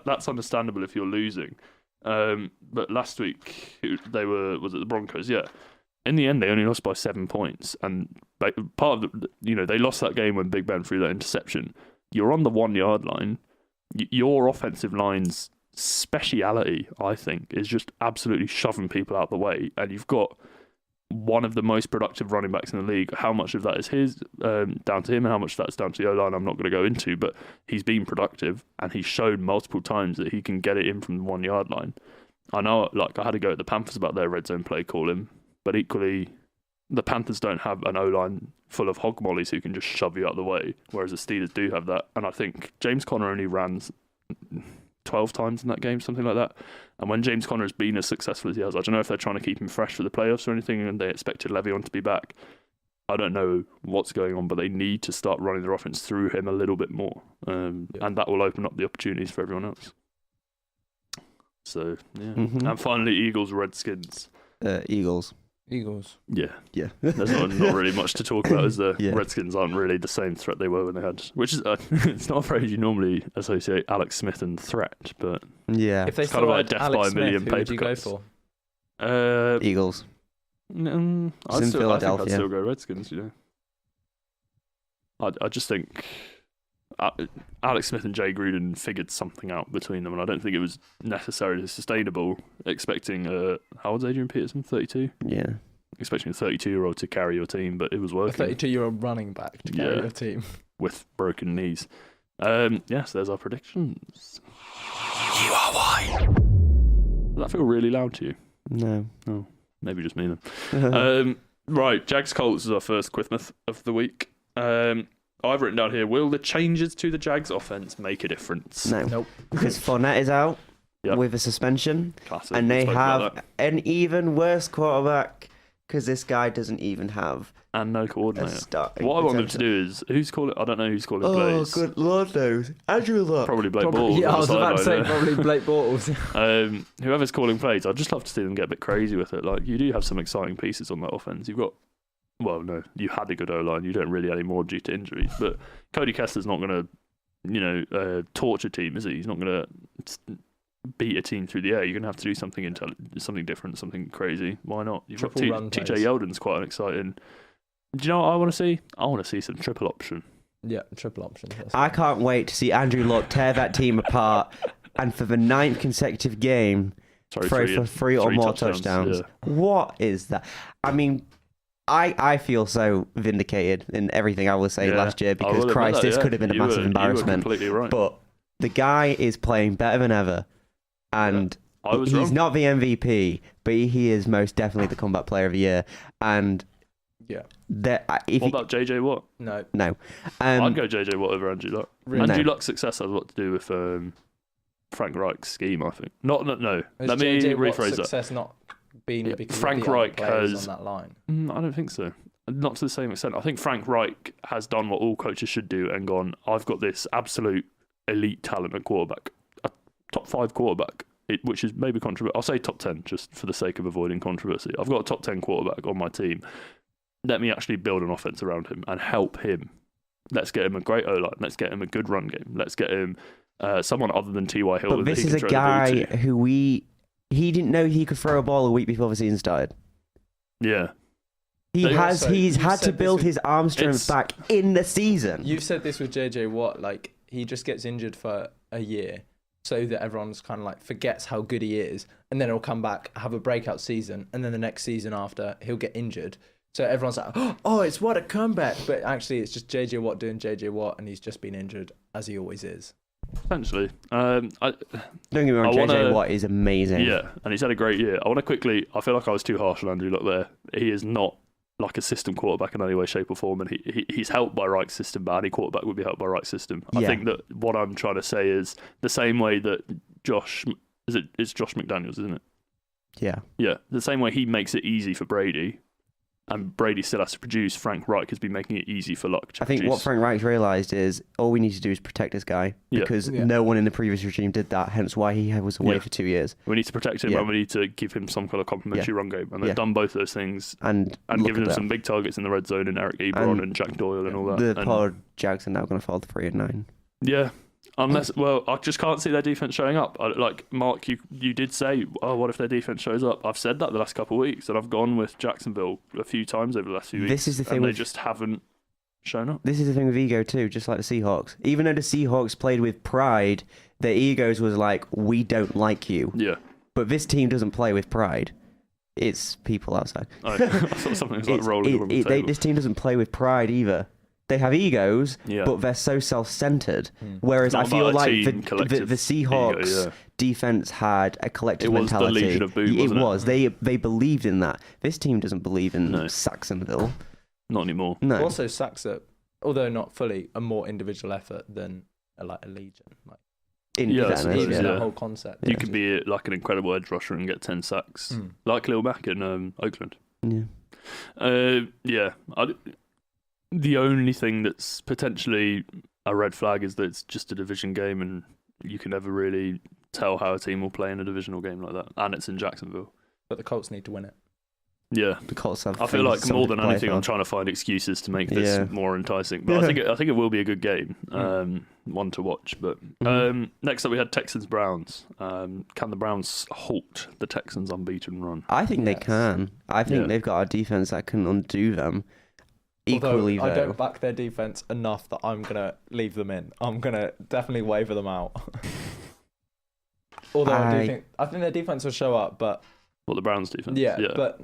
A: that's understandable if you're losing. But last week was it the Broncos? Yeah. In the end, they only lost by 7 points, and part of they lost that game when Big Ben threw that interception. You're on the 1 yard line. Your offensive line's speciality, I think, is just absolutely shoving people out the way, and you've got one of the most productive running backs in the league. How much of that is down to him, and how much of that's down to the O-line, I'm not going to go into, but he's been productive, and he's shown multiple times that he can get it in from the 1 yard line. I know, I had to go at the Panthers about their red zone play calling, but equally, the Panthers don't have an O-line full of hog mollies who can just shove you out of the way, whereas the Steelers do have that. And I think James Conner only ran 12 times in that game, something like that. And when James Conner has been as successful as he has, I don't know if they're trying to keep him fresh for the playoffs or anything, and they expected Le'Veon to be back. I don't know what's going on, but they need to start running their offense through him a little bit more. And that will open up the opportunities for everyone else. So, yeah. Mm-hmm. And finally, Eagles-Redskins.
C: Eagles.
A: Yeah.
C: Yeah.
A: There's not really much to talk about, is there?
C: Yeah.
A: Redskins aren't really the same threat they were when they had... Which is... it's not a phrase you normally associate Alex Smith and threat, but...
C: Yeah.
B: If they
A: it's kind of like death
B: Alex
A: by a million
B: Smith,
A: paper
B: who would you
A: cuts.
B: go for?
C: Eagles.
A: I think I'd still go Redskins, I just think... Alex Smith and Jay Gruden figured something out between them, and I don't think it was necessarily sustainable. Expecting how old's Adrian Peterson? 32.
C: Yeah.
A: Expecting a 32-year-old to carry your team, but it was working.
B: A 32-year-old running back to carry your team
A: with broken knees. Yes, there's our predictions. You are why. Does that feel really loud to you?
C: No.
A: Oh, maybe just me then. Right, Jags Colts is our first Quizmath of the week. I've written down here, will the changes to the Jags offense make a difference?
C: No.
B: Nope.
C: Because Fournette is out with a suspension.
A: Classic.
C: And they have an even worse quarterback because this guy doesn't even have
A: and no coordinator.
C: What
A: I want them to do is, who's calling? I don't know who's calling plays.
C: Oh, good Lord knows. Andrew Luck.
A: Probably Blake Bortles.
B: Yeah, I was about to say probably Blake Bortles.
A: Whoever's calling plays, I'd just love to see them get a bit crazy with it. You do have some exciting pieces on that offense. You've got... Well, no, you had a good O-line. You don't really anymore due to injuries. But Cody Kessler's not going to, torture a team, is he? He's not going to beat a team through the air. You're going to have to do something something different, something crazy. Why not? You've got TJ Yeldon's quite an exciting... Do you know what I want to see? I want to see some triple option.
B: Yeah, triple option.
C: I can't wait to see Andrew Luck tear that team apart and for the 9th consecutive game throw for three or more touchdowns. Yeah. What is that? I mean... I feel so vindicated in everything I was saying last year because this could have been a massive embarrassment.
A: You were completely right.
C: But the guy is playing better than ever, and he's not the MVP, but he is most definitely the comeback player of the year. And
A: what about JJ Watt?
C: No.
A: I'd go JJ Watt over Andrew Luck. Really? Andrew Luck's success has a lot to do with Frank Reich's scheme, I think. No. Let me rephrase that.
B: Success not been because
A: Frank
B: of the
A: Reich
B: has on that line.
A: I don't think so. Not to the same extent. I think Frank Reich has done what all coaches should do and gone, I've got this absolute elite talent at quarterback, a top 5 quarterback, which is maybe controversial. I'll say top 10 just for the sake of avoiding controversy. I've got a top 10 quarterback on my team. Let me actually build an offense around him and help him. Let's get him a great O-line. Let's get him a good run game. Let's get him someone other than T.Y. Hilton.
C: But this is a guy who he didn't know he could throw a ball a week before the season started.
A: Yeah.
C: He's had to build his arm strength back in the season.
B: You've said this with JJ Watt, he just gets injured for a year so that everyone's kind of forgets how good he is, and then he'll come back, have a breakout season, and then the next season after he'll get injured. So everyone's like, oh, it's what a comeback. But actually it's just JJ Watt doing JJ Watt, and he's just been injured as he always is.
A: Essentially.
C: Don't get me wrong, JJ Watt is amazing.
A: Yeah, and he's had a great year. I want to quickly... I feel like I was too harsh on Andrew Luck there. He is not a system quarterback in any way, shape or form, and he's helped by Reich's system, but any quarterback would be helped by Reich's system. I think that what I'm trying to say is the same way that it's Josh McDaniels, isn't it?
C: Yeah.
A: Yeah, the same way he makes it easy for Brady, and Brady still has to produce, Frank Reich has been making it easy for Luck to produce.
C: I think what Frank Reich realised is all we need to do is protect this guy because no one in the previous regime did that, hence why he was away for 2 years.
A: We need to protect him and we need to give him some kind of complimentary run game. And they've done both those things and given him some big targets in the red zone and Eric Ebron and Jack Doyle and all that.
C: The poor Jags are now going to fall to 3-9.
A: Yeah. Unless, well, I just can't see their defense showing up. Like Mark, you did say, oh, what if their defense shows up? I've said that the last couple of weeks, and I've gone with Jacksonville a few times over the last few weeks.
C: This is the thing,
A: and they just haven't shown up.
C: This is the thing with ego too, just like the Seahawks. Even though the Seahawks played with pride, their egos was like, we don't like you.
A: Yeah.
C: But this team doesn't play with pride. It's people outside.
A: I thought something was like rolling on the table.
C: This team doesn't play with pride either. They have egos, but they're so self-centered. Whereas I feel like the Seahawks defense had a collective mentality.
A: It was the Legion of Boom, wasn't it?
C: It was. They believed in that. This team doesn't believe in Saxonville.
A: Not anymore.
B: No. Also, Sax are, although not fully, a more individual effort than a Legion. Like,
C: the
B: whole concept.
A: You could be like an incredible edge rusher and get 10 sacks, like Lil Mac in Oakland.
C: Yeah.
A: The only thing that's potentially a red flag is that it's just a division game, and you can never really tell how a team will play in a divisional game like that. And it's in Jacksonville.
B: But the Colts need to win it.
A: Yeah,
C: the Colts have.
A: I feel like more than anything, I'm trying to find excuses to make this more enticing. But I think it will be a good game, one to watch. But next up, we had Texans Browns. Can the Browns halt the Texans' unbeaten run?
C: I think they can. I think they've got a defense that can undo them. Equally,
B: I don't back their defense enough that I'm gonna leave them in. I'm gonna definitely waiver them out. Although I think their defense will show up, but.
A: What, the Browns defense?
B: Yeah, but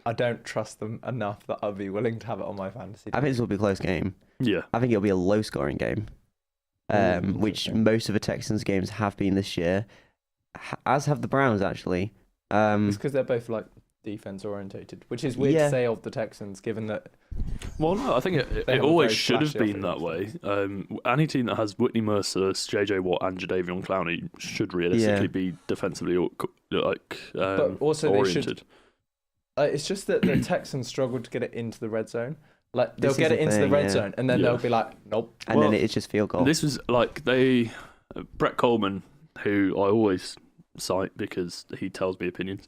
B: I don't trust them enough that I'll be willing to have it on my fantasy team.
C: I think this will be a close game.
A: Yeah.
C: I think it'll be a low-scoring game, which most of the Texans games have been this year, as have the Browns, actually.
B: It's because they're both, like, defense-orientated, which is weird to say of the Texans, given that...
A: Well, no, I think it always should have been that way. Any team that has Whitney Mercer, J.J. Watt, and Jadeveon Clowney should realistically be defensively
B: but also
A: oriented.
B: They should. It's just that the Texans struggle to get it into the red zone. Like they'll get it into the red zone, and then they'll be like, "Nope,"
C: and then it's just field goal.
A: This was like Brett Coleman, who I always cite because he tells me opinions.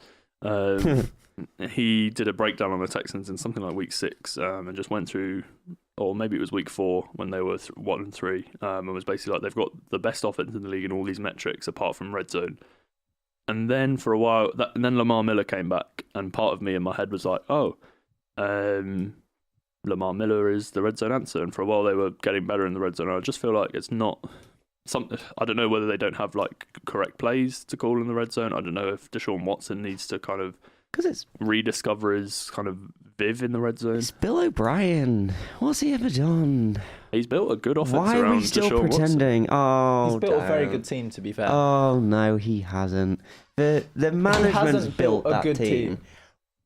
A: He did a breakdown on the Texans in something like week 6, and just went through, or maybe it was week 4 when they were 1-3, and was basically like they've got the best offense in the league in all these metrics apart from red zone. And then for a while, and then Lamar Miller came back, and part of me in my head was like, Lamar Miller is the red zone answer. And for a while they were getting better in the red zone. I just feel like it's not something. I don't know whether they don't have like correct plays to call in the red zone. I don't know if Deshaun Watson needs to kind of rediscover his kind of viv in the red zone.
C: It's Bill O'Brien. What's he ever done?
A: He's built a good offense around Deshaun Watson.
C: Why are we still pretending?
B: He's built a very good team, to be fair.
C: Oh no, he hasn't. The management's built that good team.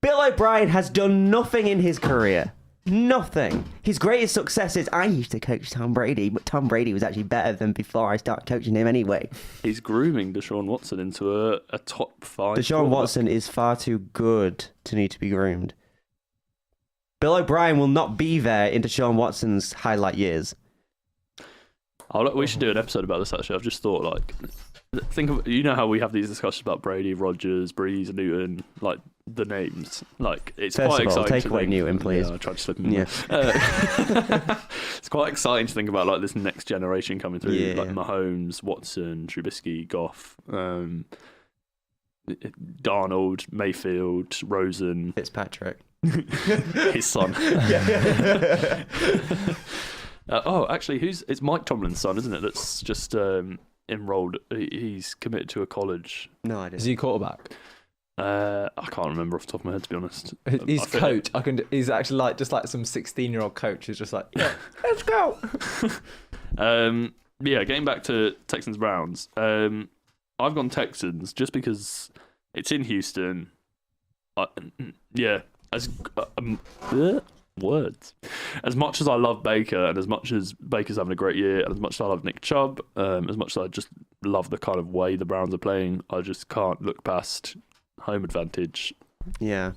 C: Bill O'Brien has done nothing in his career. Nothing. His greatest success is I used to coach Tom Brady, but Tom Brady was actually better than before I started coaching him anyway.
A: He's grooming Deshaun Watson into a top 5.
C: Deshaun Watson is far too good to need to be groomed. Bill O'Brien will not be there in Deshaun Watson's highlight years.
A: We should do an episode about this, actually. I've just thought, like, think of, you know how we have these discussions about Brady, Rodgers, Breeze, Newton, like, the names. Like, it's
C: First
A: quite
C: of all,
A: exciting.
C: take away Newton, please.
A: Yeah, I tried to slip him in. It's quite exciting to think about, like, this next generation coming through.
C: Yeah.
A: Like, Mahomes, Watson, Trubisky, Goff, Darnold, Mayfield, Rosen.
C: Fitzpatrick.
A: His son. Actually, it's Mike Tomlin's son, isn't it? That's just enrolled. He's committed to a college.
C: No idea.
B: Is he quarterback?
A: I can't remember off the top of my head, to be honest.
B: He's coach. He's actually like just like some 16-year-old coach who's just like, yeah, let's go.
A: Getting back to Texans Browns. I've gone Texans just because it's in Houston. Words. As much as I love Baker, and as much as Baker's having a great year, and as much as I love Nick Chubb, as much as I just love the kind of way the Browns are playing, I just can't look past home advantage.
C: Yeah.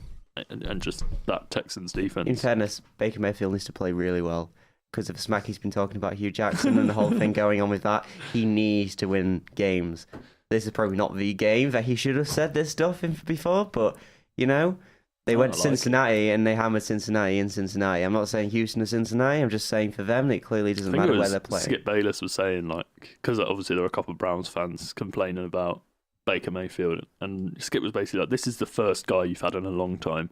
A: And just that Texans defense.
C: In fairness, Baker Mayfield needs to play really well because of the smack he's been talking about Hugh Jackson and the whole thing going on with that. He needs to win games. This is probably not the game that he should have said this stuff in before, but, you know, They went to Cincinnati and they hammered Cincinnati in Cincinnati. I'm not saying Houston or Cincinnati. I'm just saying for them, it clearly doesn't matter where they're playing.
A: Skip Bayless was saying, like, because obviously there were a couple of Browns fans complaining about Baker Mayfield, and Skip was basically like, this is the first guy you've had in a long time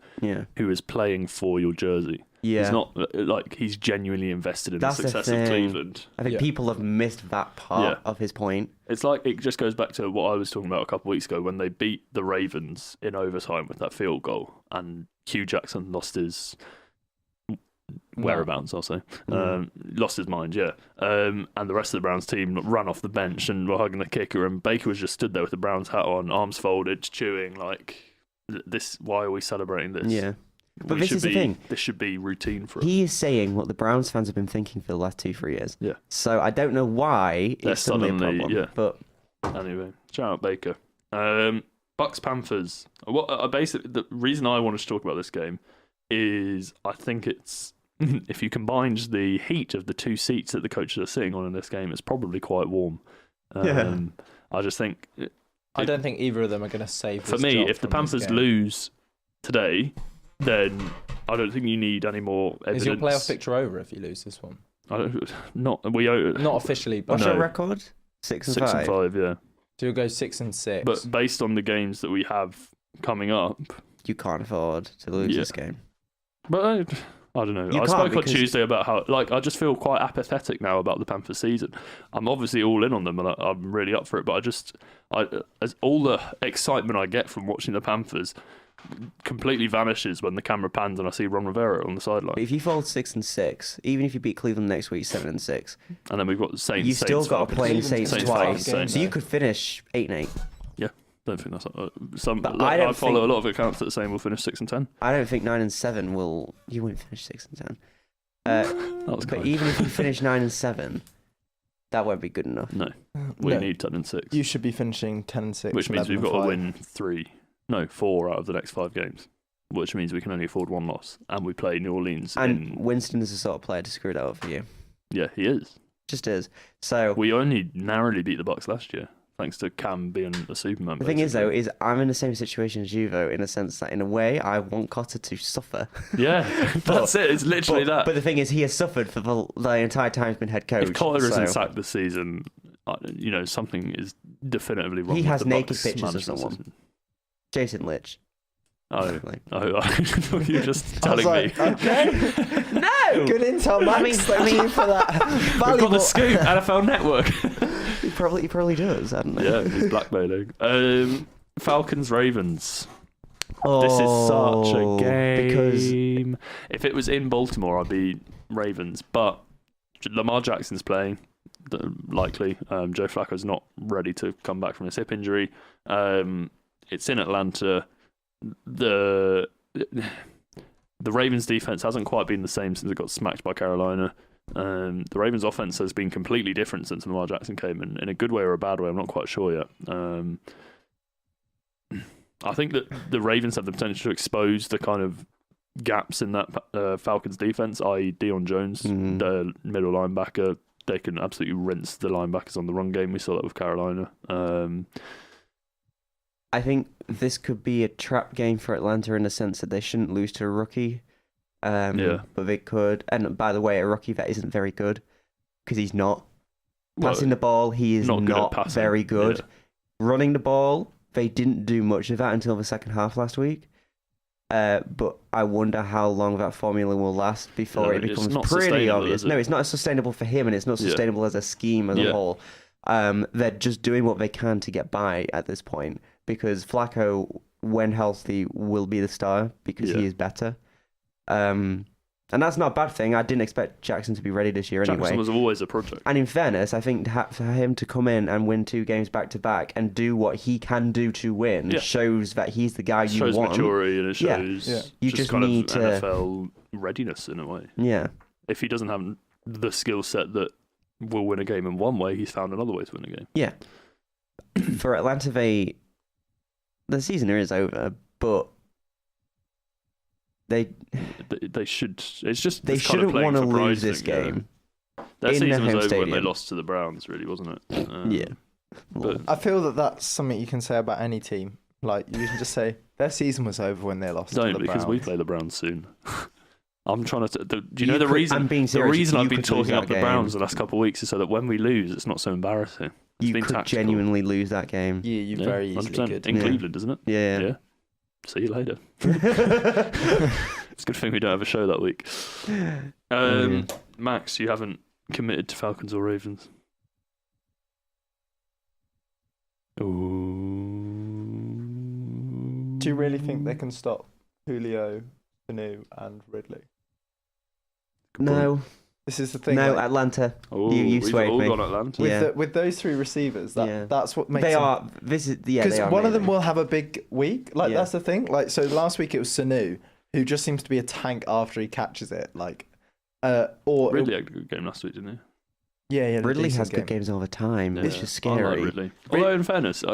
A: who is playing for your jersey. Yeah. He's not, like, he's genuinely invested in the success of Cleveland.
C: I think people have missed that part of his point.
A: It's like, it just goes back to what I was talking about a couple of weeks ago when they beat the Ravens in overtime with that field goal, and Hugh Jackson lost his whereabouts, I'll say. Lost his mind, and the rest of the Browns team ran off the bench and were hugging the kicker, and Baker was just stood there with the Browns hat on, arms folded, chewing, like, this. Why are we celebrating this?
C: Yeah. But this is the thing.
A: This should be routine for us.
C: He is saying what the Browns fans have been thinking for the last 2-3 years.
A: Yeah.
C: So I don't know why it's suddenly a problem.
A: Yeah.
C: But
A: anyway, shout out Baker. Bucks Panthers. Basically, the reason I wanted to talk about this game is I think it's if you combined the heat of the two seats that the coaches are sitting on in this game, it's probably quite warm. I just think
B: I don't think either of them are going to save.
A: For me, if the Panthers lose today, then I don't think you need any more evidence.
B: Is your playoff picture over if you lose this one?
A: Not
B: officially. But
C: what's your record? 6 and 5.
A: 6 and 5, yeah.
B: So you'll go 6 and 6.
A: But based on the games that we have coming up,
C: you can't afford to lose this game.
A: But I don't know. I spoke on Tuesday about how, like, I just feel quite apathetic now about the Panthers season. I'm obviously all in on them and I'm really up for it, but as all the excitement I get from watching the Panthers completely vanishes when the camera pans and I see Ron Rivera on the sideline.
C: But if you fall 6 and 6, even if you beat Cleveland next week 7 and 6,
A: and then we've got the Saints.
C: You've still got to play Saints twice,
A: so
C: you could finish 8 and 8.
A: Yeah, don't think that's I follow a lot of accounts that are saying we'll finish 6 and 10.
C: I don't think 9 and 7 will. You won't finish 6 and 10. But even if you finish 9 and 7. That won't be good enough.
A: No, we need 10 and 6.
B: You should be finishing 10 and 6,
A: which means we've got to win 4 out of the next 5 games, which means we can only afford 1 loss, and we play New Orleans.
C: And Winston is the sort of player to screw that up for you.
A: Yeah, he is.
C: Just is. So
A: we only narrowly beat the Bucks last year, thanks to Cam being a Superman.
C: The thing is, though, is I'm in the same situation as you, though, in a sense that, in a way, I want Cotter to suffer.
A: Yeah, that's it. It's literally that.
C: But the thing is, he has suffered for the entire time he's been head coach.
A: If Cotter isn't sacked this season, something is definitively wrong.
C: He
A: with
C: has
A: the
C: naked
A: Bucks
C: pictures of someone. Jason Litch.
A: Oh, you're just telling me.
C: Okay. No!
B: Good intel, Max. Thank you for that.
A: We've got the scoop, NFL Network.
C: He probably does, I don't know.
A: Yeah, he's blackmailing. Falcons, Ravens. This is such a game. Because if it was in Baltimore, I'd be Ravens. But Lamar Jackson's playing, likely. Joe Flacco's not ready to come back from his hip injury. It's in Atlanta. The Ravens defense hasn't quite been the same since it got smacked by Carolina. The Ravens offense has been completely different since Lamar Jackson came in a good way or a bad way. I'm not quite sure yet. I think that the Ravens have the potential to expose the kind of gaps in that Falcons defense, i.e. Deion Jones, the middle linebacker. They can absolutely rinse the linebackers on the run game. We saw that with Carolina.
C: I think this could be a trap game for Atlanta in the sense that they shouldn't lose to a rookie. But they could. And by the way, a rookie that isn't very good because he's not. Passing the ball, he is not very good. Yeah. Running the ball, they didn't do much of that until the second half last week. But I wonder how long that formula will last before it becomes pretty obvious. No, it's not sustainable for him, and it's not sustainable as a scheme as a whole. They're just doing what they can to get by at this point. Because Flacco, when healthy, will be the star because he is better. And that's not a bad thing. I didn't expect Jackson to be ready this year anyway.
A: Jackson was always a project.
C: And in fairness, I think for him to come in and win 2 games back-to-back and do what he can do to win shows that he's the guy you want.
A: Shows maturity and it shows
C: you just need to
A: NFL readiness in a way.
C: Yeah.
A: If he doesn't have the skill set that will win a game in one way, he's found another way to win a game.
C: Yeah. For Atlanta, the season is over, but they
A: should. It's just
C: they shouldn't want to lose this game.
A: Their season was over when they lost to the Browns, really, wasn't it?
C: Yeah.
B: I feel that that's something you can say about any team. Like, you can just say their season was over when they lost to the
A: Don't, because
B: Browns.
A: we play the Browns soon. I'm trying to. Do you know the reason?
C: I'm being serious.
A: The reason I've been
C: could lose
A: talking up
C: that
A: the
C: game.
A: Browns the last couple of weeks is so that when we lose, it's not so embarrassing. It's
C: You
A: been
C: could
A: tactical.
C: genuinely lose that game.
B: Yeah, you very easily
A: 100%.
B: could.
A: In
C: Yeah.
A: Cleveland, isn't it?
C: Yeah.
A: Yeah. See you later. It's a good thing we don't have a show that week. Max, you haven't committed to Falcons or Ravens? Ooh.
B: Do you really think they can stop Julio, Sanu, and Ridley?
C: No.
B: This is the thing.
C: No,
B: like,
C: Atlanta.
A: Oh,
C: You
A: we've
C: swayed
A: all
C: me.
A: gone Atlanta.
B: with,
C: Yeah.
B: with those three receivers, that's what makes
C: They
B: them.
C: are. They
B: Because
C: are
B: one of them
C: amazing.
B: will have a big week. Like,
C: Yeah.
B: that's the thing. Like, so last week it was Sanu, who just seems to be a tank after he catches it. Like, or
A: Ridley had a good game last week, didn't
B: yeah,
C: Ridley has good games all the time,
A: he?
C: which is
A: I like
C: scary.
A: Ridley. Although, in fairness,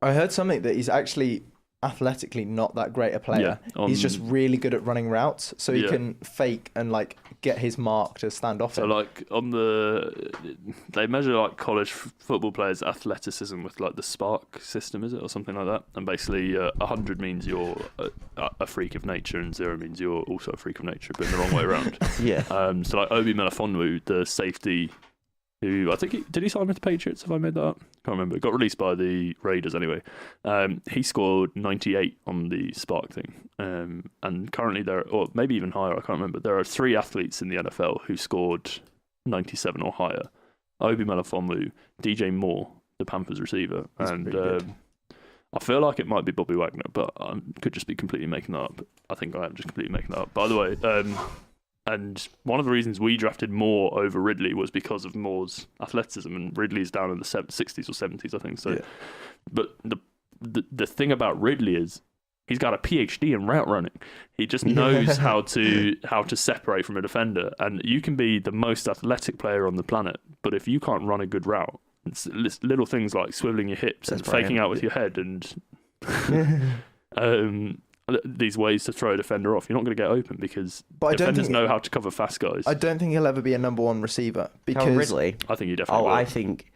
B: I heard something that he's actually athletically not that great a player. He's just really good at running routes, so he can fake and like get his mark to stand off
A: So
B: him.
A: like they measure like college football players' athleticism with like the Spark system, is it, or something like that? And basically, 100 means you're a freak of nature, and 0 means you're also a freak of nature, but in the wrong way around.
C: Yeah.
A: So like Obi Melifonwu, the safety, who I think did he sign with the Patriots? Have I made that up? Can't remember. Got released by the Raiders anyway. He scored 98 on the Spark thing, and currently or maybe even higher. I can't remember. There are 3 athletes in the NFL who scored 97 or higher: Obi Melifonwu, DJ Moore, the Panthers receiver,
B: That's
A: and
B: pretty good.
A: I feel like it might be Bobby Wagner, but I could just be completely making that up. I think I am just completely making that up. By the way. And one of the reasons we drafted Moore over Ridley was because of Moore's athleticism, and Ridley's down in the 60s or 70s, I think. So, but the thing about Ridley is he's got a PhD in route running. He just knows how to separate from a defender, and you can be the most athletic player on the planet, but if you can't run a good route, it's little things like swiveling your hips and faking out with your head and these ways to throw a defender off. You're not going to get open because defenders know how to cover fast guys.
B: I don't think he'll ever be a number 1 receiver because
C: Ridley.
A: I think he definitely will.
C: I think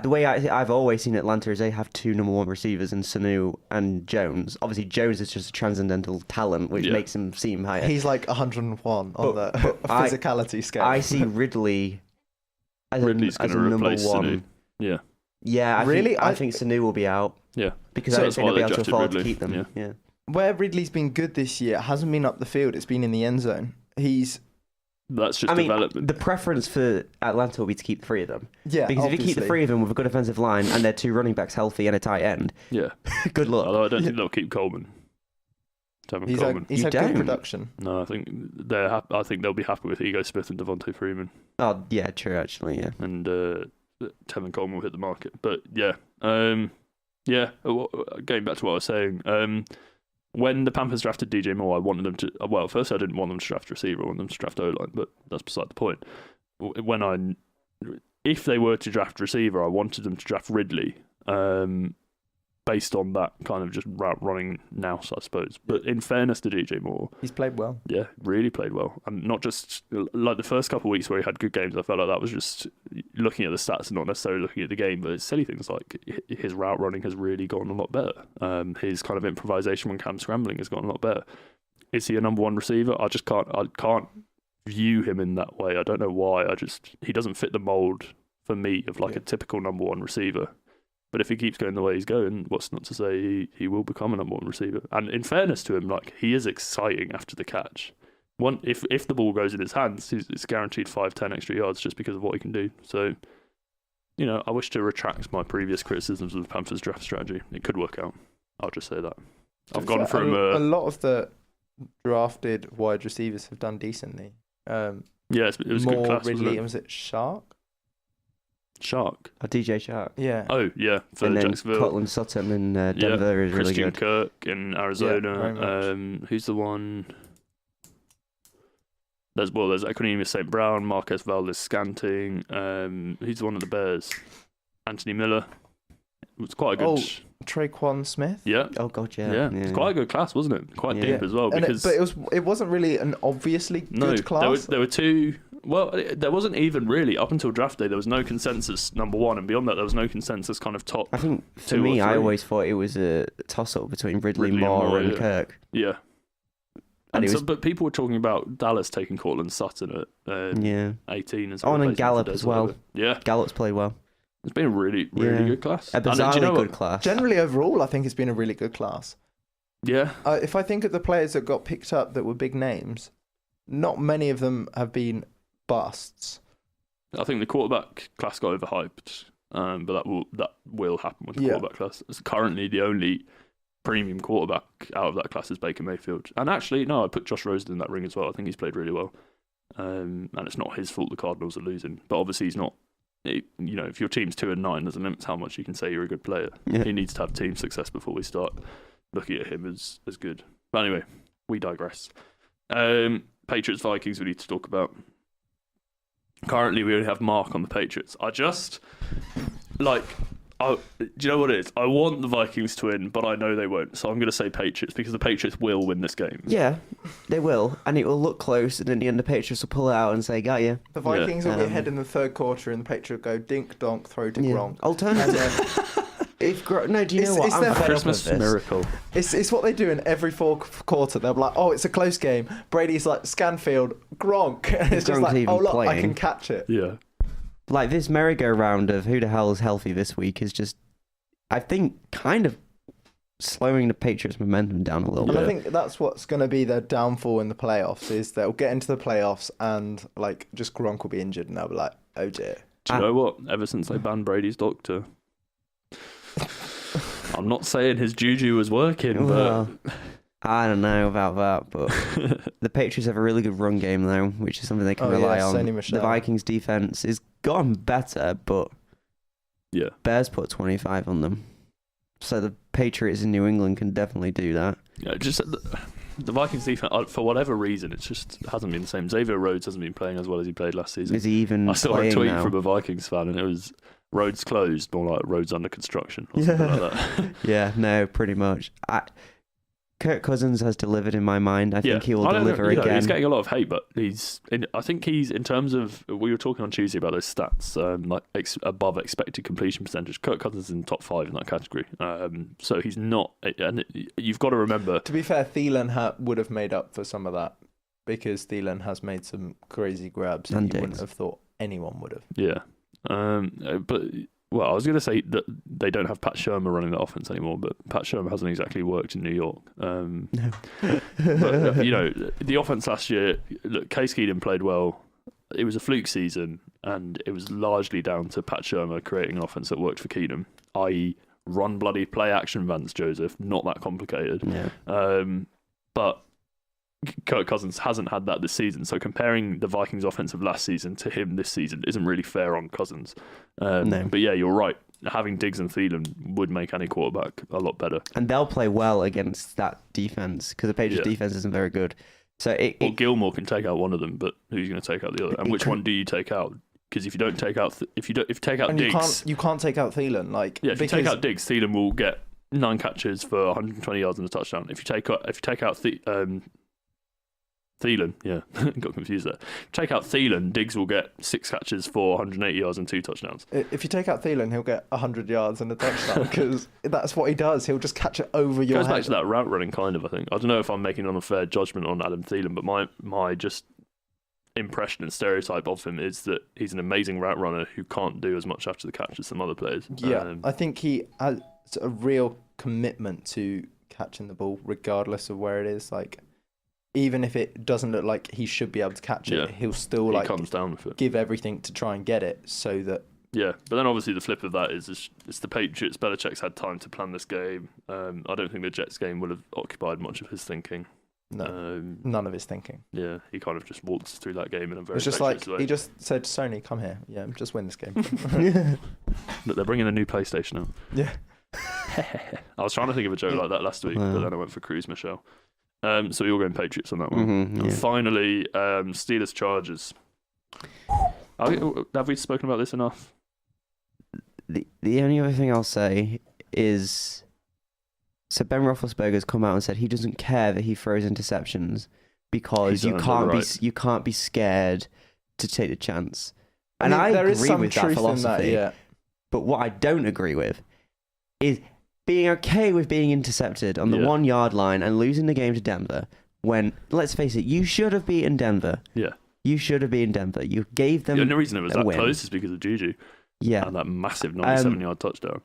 C: the way I've always seen Atlanta is they have 2 number 1 receivers in Sanu and Jones. Obviously, Jones is just a transcendental talent, which makes him seem higher.
B: he's like 101 on the physicality scale.
C: I see Ridley as
A: Ridley's
C: a
A: going to
C: number
A: replace
C: 1.
A: Sanu. Yeah.
C: Yeah,
B: I
C: think Sanu will be out.
A: Yeah.
C: Because
B: So
C: I don't think they'll be able to
A: drafted
C: afford to
A: Ridley.
C: keep them. Yeah.
B: Where Ridley's been good this year hasn't been up the field, it's been in the end zone.
A: That's just development.
C: The preference for Atlanta will be to keep the 3 of them.
B: Yeah,
C: Because if you keep the
B: obviously.
C: 3 of them with a good offensive line and their 2 running backs healthy and a tight end,
A: Yeah.
C: good luck.
A: Although I don't think they'll keep Coleman.
B: He's
A: Coleman.
B: had
C: You
B: good
C: don't?
B: production.
A: No, I think I think they'll be happy with Ego Smith and Devontae Freeman,
C: Oh, yeah, true, actually, yeah.
A: and Tevin Coleman will hit the market. But yeah, going back to what I was saying. When the Panthers drafted DJ Moore, I wanted them to. Well, first I didn't want them to draft receiver. I wanted them to draft O-line, but that's beside the point. If they were to draft receiver, I wanted them to draft Ridley, based on that kind of just route running nous, I suppose. But in fairness to DJ Moore,
B: He's played well.
A: yeah, really played well, and not just like the first couple of weeks where he had good games. I felt like that was just looking at the stats and not necessarily looking at the game. But it's silly things like his route running has really gotten a lot better. His kind of improvisation when cam scrambling has gotten a lot better. Is he a number 1 receiver? I can't view him in that way. I don't know why. He doesn't fit the mold for me of like a typical number 1 receiver. But if he keeps going the way he's going, what's not to say he will become a number 1 receiver? And in fairness to him, like he is exciting after the catch. If the ball goes in his hands, it's guaranteed 5-10 extra yards just because of what he can do. So, I wish to retract my previous criticisms of the Panthers draft strategy. It could work out. I'll just say that. I've gone from
B: a lot of the drafted wide receivers have done decently.
A: it was a good
B: Moore,
A: class.
B: Ridley,
A: Wasn't
B: was it Shark?
A: Shark.
C: DJ Shark.
B: Yeah.
A: Oh yeah, for
C: And then
A: Jacksonville.
C: Cortland Sutton in Denver is really
A: Christian
C: good.
A: Kirk in Arizona.
B: Yeah, very much.
A: Who's the one? There's Equanimeous St. Brown, Marquez Valdez-Scantling. Who's the one of the Bears? Anthony Miller. It was quite a good.
B: Traquan Smith.
A: Yeah.
C: Oh god, yeah.
A: Yeah, it's quite a good class, wasn't it? Quite
C: Yeah.
A: deep as well.
B: And
A: Because
B: but it wasn't really an obviously good class.
A: There were 2 Well, there wasn't even really up until draft day. There was no consensus number one, and beyond that, there was no consensus kind of top.
C: I think for me, I always thought it was a toss-up between Ridley Moore and Kirk.
A: Yeah. But people were talking about Dallas taking Cortland Sutton at 18 as well.
C: Oh, and Gallup as well.
A: Yeah.
C: Gallup's played well.
A: It's been a really good class.
C: A bizarrely good class.
B: Generally, overall, I think it's been a really good class.
A: Yeah.
B: If I think of the players that got picked up that were big names, not many of them have been busts.
A: I think the quarterback class got overhyped, but that will happen with the quarterback class. It's currently the only premium quarterback out of that class is Baker Mayfield. And actually, no, I put Josh Rosen in that ring as well. I think he's played really well. And it's not his fault the Cardinals are losing. But obviously he's not, if your team's 2-9, there's a limit to how much you can say you're a good player. Yeah. He needs to have team success before we start looking at him as good. But anyway, we digress. Patriots Vikings we need to talk about. Currently we only have Mark on the Patriots. Do you know what it is? I want the Vikings to win, but I know they won't. So I'm going to say Patriots because the Patriots will win this game.
C: Yeah, they will. And it will look close, and in the end the Patriots will pull it out and say, got you.
B: The Vikings will be ahead in the third quarter, and the Patriots will go dink donk, throw to Gronk.
C: Alternative. Do you know what?
B: It's their
A: Christmas miracle.
B: It's what they do in every fourth quarter. They'll be like, oh, it's a close game. Brady's like, Scanfield, Gronk. And it's just like, oh, look, playing. I can catch it.
A: Yeah.
C: Like, this merry-go-round of who the hell is healthy this week is just, I think, kind of slowing the Patriots' momentum down a little bit.
B: I think that's what's going to be their downfall in the playoffs, is they'll get into the playoffs and, just Gronk will be injured and they'll be like, oh, dear.
A: Do you know what? Ever since they banned Brady's doctor, I'm not saying his juju was working, but...
C: I don't know about that, but the Patriots have a really good run game, though, which is something they can rely on. The Vikings' defense has gotten better, but Bears put 25 on them. So the Patriots in New England can definitely do that.
A: Yeah, just the Vikings' defense, for whatever reason, it just hasn't been the same. Xavier Rhodes hasn't been playing as well as he played last season.
C: Is he even
A: I saw a tweet
C: now?
A: From a Vikings fan, and it was Rhodes closed, more like Rhodes under construction, or something like that.
C: Yeah, no, pretty much. Kirk Cousins has delivered in my mind. I think he will deliver again.
A: He's getting a lot of hate, but I think he's in terms of, we were talking on Tuesday about those stats, above expected completion percentage. Kirk Cousins is in the top 5 in that category. So he's not, and you've got to remember.
B: To be fair, Thielen would have made up for some of that, because Thielen has made some crazy grabs and you wouldn't have thought anyone would have.
A: Yeah. But I was going to say that they don't have Pat Shurmur running the offense anymore, but Pat Shurmur hasn't exactly worked in New York.
C: No.
A: But, the offense last year, look, Case Keenum played well. It was a fluke season, and it was largely down to Pat Shurmur creating an offense that worked for Keenum, i.e. run bloody play action Vance Joseph, not that complicated.
C: Yeah.
A: But Kirk Cousins hasn't had that this season, so comparing the Vikings offense of last season to him this season isn't really fair on Cousins.
C: No.
A: But yeah, you're right. Having Diggs and Thielen would make any quarterback a lot better.
C: And they'll play well against that defense, because the Patriots defense isn't very good. So
A: Gilmore can take out one of them, but who's going to take out the other? And which one do you take out? Because if you don't take out, if you take out Diggs,
B: you can't take out Thielen.
A: If you take out Diggs, Thielen will get 9 catches for 120 yards and a touchdown. If you take out Thielen, got confused there. Take out Thielen, Diggs will get 6 catches for 180 yards and 2 touchdowns.
B: If you take out Thielen, he'll get 100 yards and a touchdown, because that's what he does. He'll just catch it over your head.
A: Goes back to that route running, kind of, I think. I don't know if I'm making an unfair judgment on Adam Thielen, but my just impression and stereotype of him is that he's an amazing route runner who can't do as much after the catch as some other players.
B: Yeah, I think he has a real commitment to catching the ball, regardless of where it is. Even if it doesn't look like he should be able to catch it, he'll still
A: comes down with it.
B: Give everything to try and get it, so that.
A: Yeah, but then obviously the flip of that is it's the Patriots. Belichick's had time to plan this game. I don't think the Jets game will have occupied much of his thinking.
B: No, none of his thinking.
A: Yeah, he kind of just waltzed through that game in a very.
B: It's just way. He just said, "Sony, come here. Yeah, just win this game."
A: But they're bringing a new PlayStation out.
B: Yeah.
A: I was trying to think of a joke like that last week, but then I went for Cruz Michelle. So we all going Patriots on that one.
C: Mm-hmm,
A: and finally, Steelers Chargers. Have we spoken about this enough?
C: The only other thing I'll say is, so Ben Roethlisberger's come out and said he doesn't care that he throws interceptions, because you can't be scared to take the chance. And I agree with that philosophy. But what I don't agree with is being okay with being intercepted on the 1 yard line and losing the game to Denver when, let's face it, you should have beaten Denver.
A: Yeah.
C: You should have beaten Denver. You gave them
A: the only reason it was that
C: win.
A: close is because of Juju.
C: Yeah.
A: And that massive 97-yard touchdown.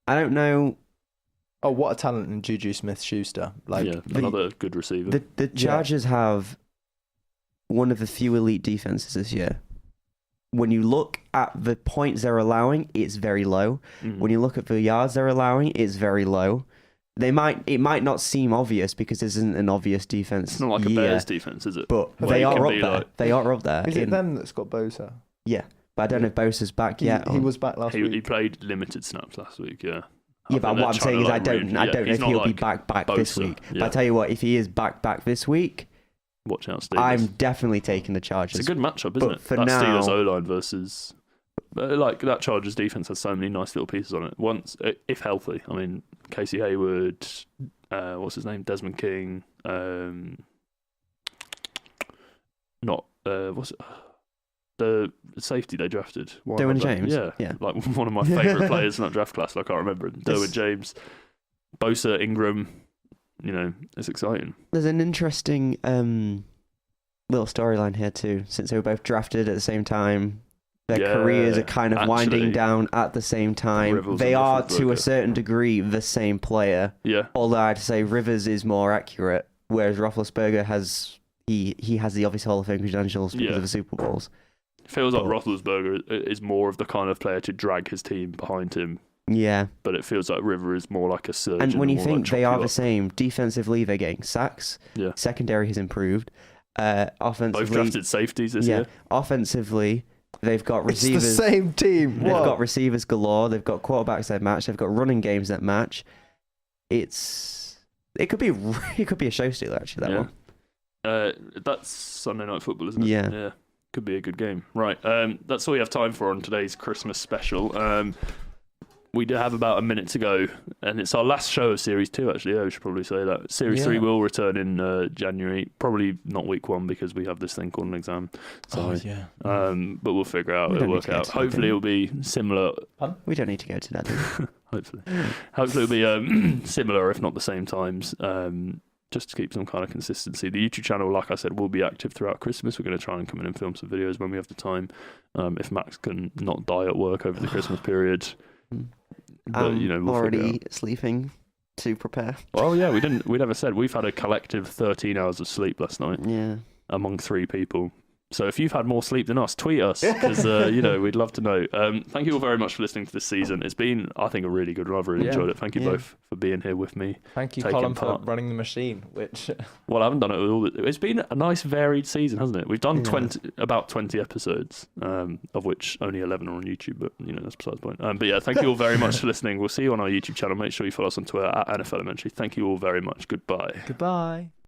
C: I don't know.
B: Oh, what a talent in Juju Smith-Schuster.
A: Another good receiver.
C: The Chargers have one of the few elite defenses this year. When you look at the points they're allowing, it's very low. When you look at the yards they're allowing, it's very low. It might not seem obvious because this isn't an obvious defense.
A: It's not like a Bears defense, is it?
C: But they are up there. They are up there.
B: Is it them that's got Bosa?
C: Yeah, but I don't know if Bosa's back yet.
B: He was back last week.
A: He played limited snaps last week, yeah.
C: Yeah, but what I'm saying is I don't know if he'll be back this week. Yeah. But I tell you what, if he is back this week,
A: watch out, Steelers.
C: I'm definitely taking the Chargers.
A: It's a good matchup, isn't it?
C: For
A: that
C: now,
A: Steelers O-line versus... that Chargers defense has so many nice little pieces on it. Once, if healthy, I mean, Casey Hayward, what's his name? Desmond King, what's it? The safety they drafted.
C: Derwin James?
A: Yeah. Like one of my favourite players in that draft class, I can't remember. Derwin James, Bosa, Ingram, it's exciting.
C: There's an interesting little storyline here too, since they were both drafted at the same time. Their careers are kind of winding down at the same time. They are, to a certain degree, the same player.
A: Yeah.
C: Although I'd say Rivers is more accurate, whereas Roethlisberger has the obvious Hall of Fame credentials because of the Super Bowls.
A: It feels like Roethlisberger is more of the kind of player to drag his team behind him.
C: Yeah.
A: But it feels like River is more like a surgeon.
C: And when you think they are the same, defensively they're getting sacks.
A: Yeah.
C: Secondary has improved. Offensively,
A: both drafted safeties this year.
C: Offensively, they've got receivers.
B: It's the same team.
C: They've got receivers galore. They've got quarterbacks that match. They've got running games that match. It could be a show stealer actually. That one.
A: That's Sunday Night Football, isn't it?
C: Yeah.
A: Could be a good game. Right. That's all we have time for on today's Christmas special. We do have about a minute to go, and it's our last show of Series 2, actually. Yeah, we should probably say that. Series 3 will return in January. Probably not week 1 because we have this thing called an exam. So, but we'll figure out. It'll work out. Hopefully it'll be similar.
C: We don't need to go to that, do we?
A: Hopefully it'll be similar, if not the same times. Just to keep some kind of consistency. The YouTube channel, like I said, will be active throughout Christmas. We're going to try and come in and film some videos when we have the time. If Max can not die at work over the Christmas period. But, we'll
C: already sleeping to prepare.
A: Oh yeah, we never said we've had a collective 13 hours of sleep last night.
C: Yeah,
A: among 3 people. So if you've had more sleep than us, tweet us because we'd love to know. Thank you all very much for listening to this season. It's been, I think, a really good run. I've really enjoyed it. Thank you both for being here with me.
B: Thank you, Colin, for running the machine.
A: Well, I haven't done it with all. It's been a nice varied season, hasn't it? We've done about 20 episodes, of which only 11 are on YouTube. But that's besides the point. But yeah, thank you all very much for listening. We'll see you on our YouTube channel. Make sure you follow us on Twitter @NFLementary. Thank you all very much. Goodbye.
B: Goodbye.